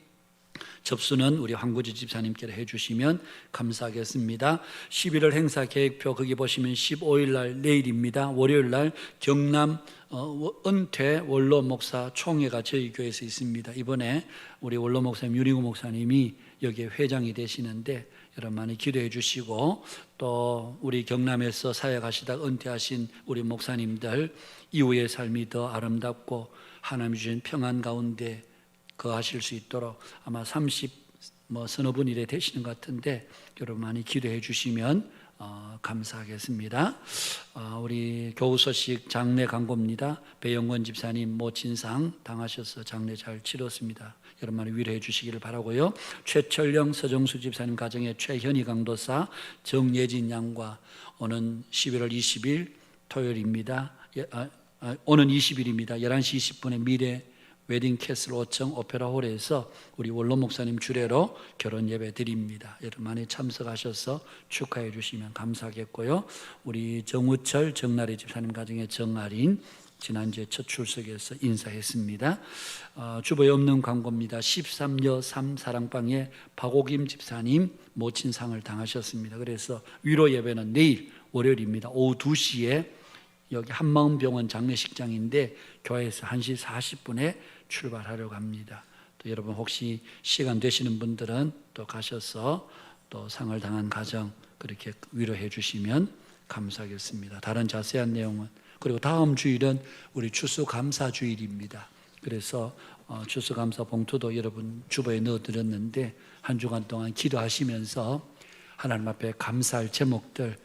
접수는 우리 황구지 집사님께서 해주시면 감사하겠습니다. 11월 행사 계획표 거기 보시면 15일 날 내일입니다. 월요일 날 경남 은퇴 원로 목사 총회가 저희 교회에서 있습니다. 이번에 우리 원로 목사님 윤희구 목사님이 여기에 회장이 되시는데 여러분 많이 기도해 주시고 또 우리 경남에서 사역하시다 은퇴하신 우리 목사님들 이후의 삶이 더 아름답고 하나님 주신 평안 가운데 거하실 수 있도록 아마 서너 분 이래 되시는 것 같은데 여러분 많이 기도해 주시면 감사하겠습니다. 우리 교우 소식 장례 광고입니다. 배영권 집사님 모친상 당하셔서 장례 잘 치렀습니다. 여러분 많이 위로해 주시기를 바라고요. 최철령 서정수 집사님 가정의 최현희 강도사 정예진 양과 오는 11월 20일 토요일입니다. 오는 20일입니다. 11시 20분에 미래 웨딩캐슬 5층 오페라홀에서 우리 원로 목사님 주례로 결혼 예배 드립니다. 여러분 많이 참석하셔서 축하해 주시면 감사하겠고요. 우리 정우철 정나리 집사님 가정의 정아린 지난주에 첫 출석해서 인사했습니다. 주보에 없는 광고입니다. 13여 3 사랑방의 박오김 집사님 모친상을 당하셨습니다. 그래서 위로 예배는 내일 월요일입니다. 오후 2시에 여기 한마음병원 장례식장인데 교회에서 1시 40분에 출발하려고 합니다. 또 여러분 혹시 시간 되시는 분들은 또 가셔서 또 상을 당한 가정 그렇게 위로해 주시면 감사하겠습니다. 다른 자세한 내용은 그리고 다음 주일은 우리 추수감사 주일입니다. 그래서 추수감사 봉투도 여러분 주보에 넣어드렸는데 한 주간 동안 기도하시면서 하나님 앞에 감사할 제목들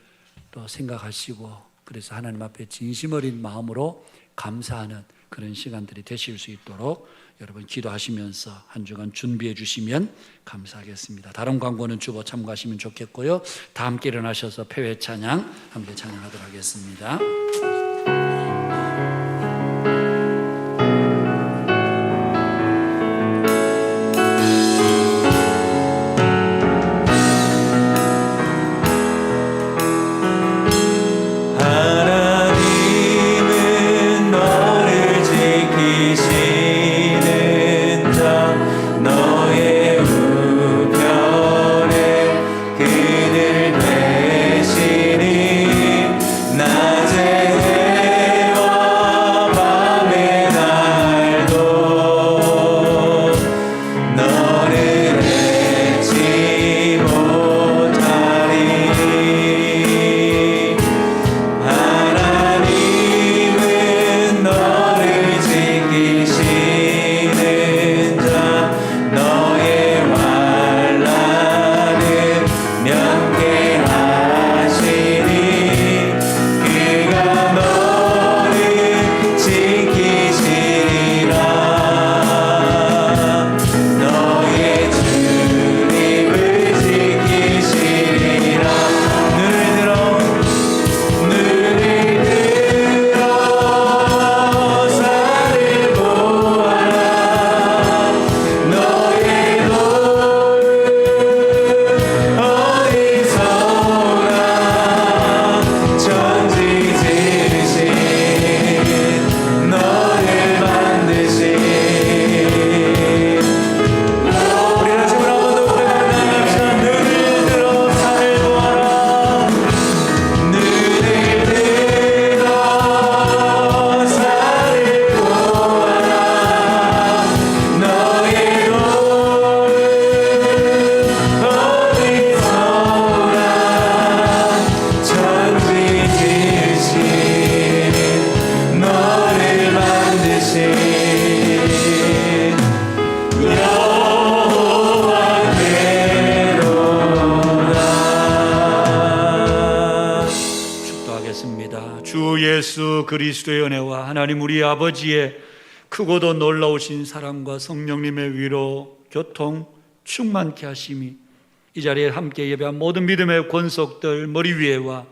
또 생각하시고 그래서 하나님 앞에 진심 어린 마음으로 감사하는 그런 시간들이 되실 수 있도록 여러분 기도하시면서 한 주간 준비해 주시면 감사하겠습니다. 다른 광고는 주보 참고하시면 좋겠고요. 다 함께 일어나셔서 폐회 찬양 함께 찬양하도록 하겠습니다. 낮에 예수 그리스도의 은혜와 하나님 우리 아버지의 크고도 놀라우신 사랑과 성령님의 위로, 교통, 충만케 하심이 이 자리에 함께 예배한 모든 믿음의 권속들 머리 위에와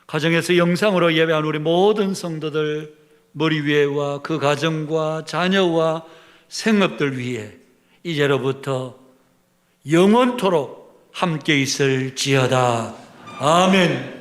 가정에서 영상으로 예배한 우리 모든 성도들 머리 위에와 그 가정과 자녀와 생업들 위에 이제로부터 영원토록 함께 있을지어다. 아멘.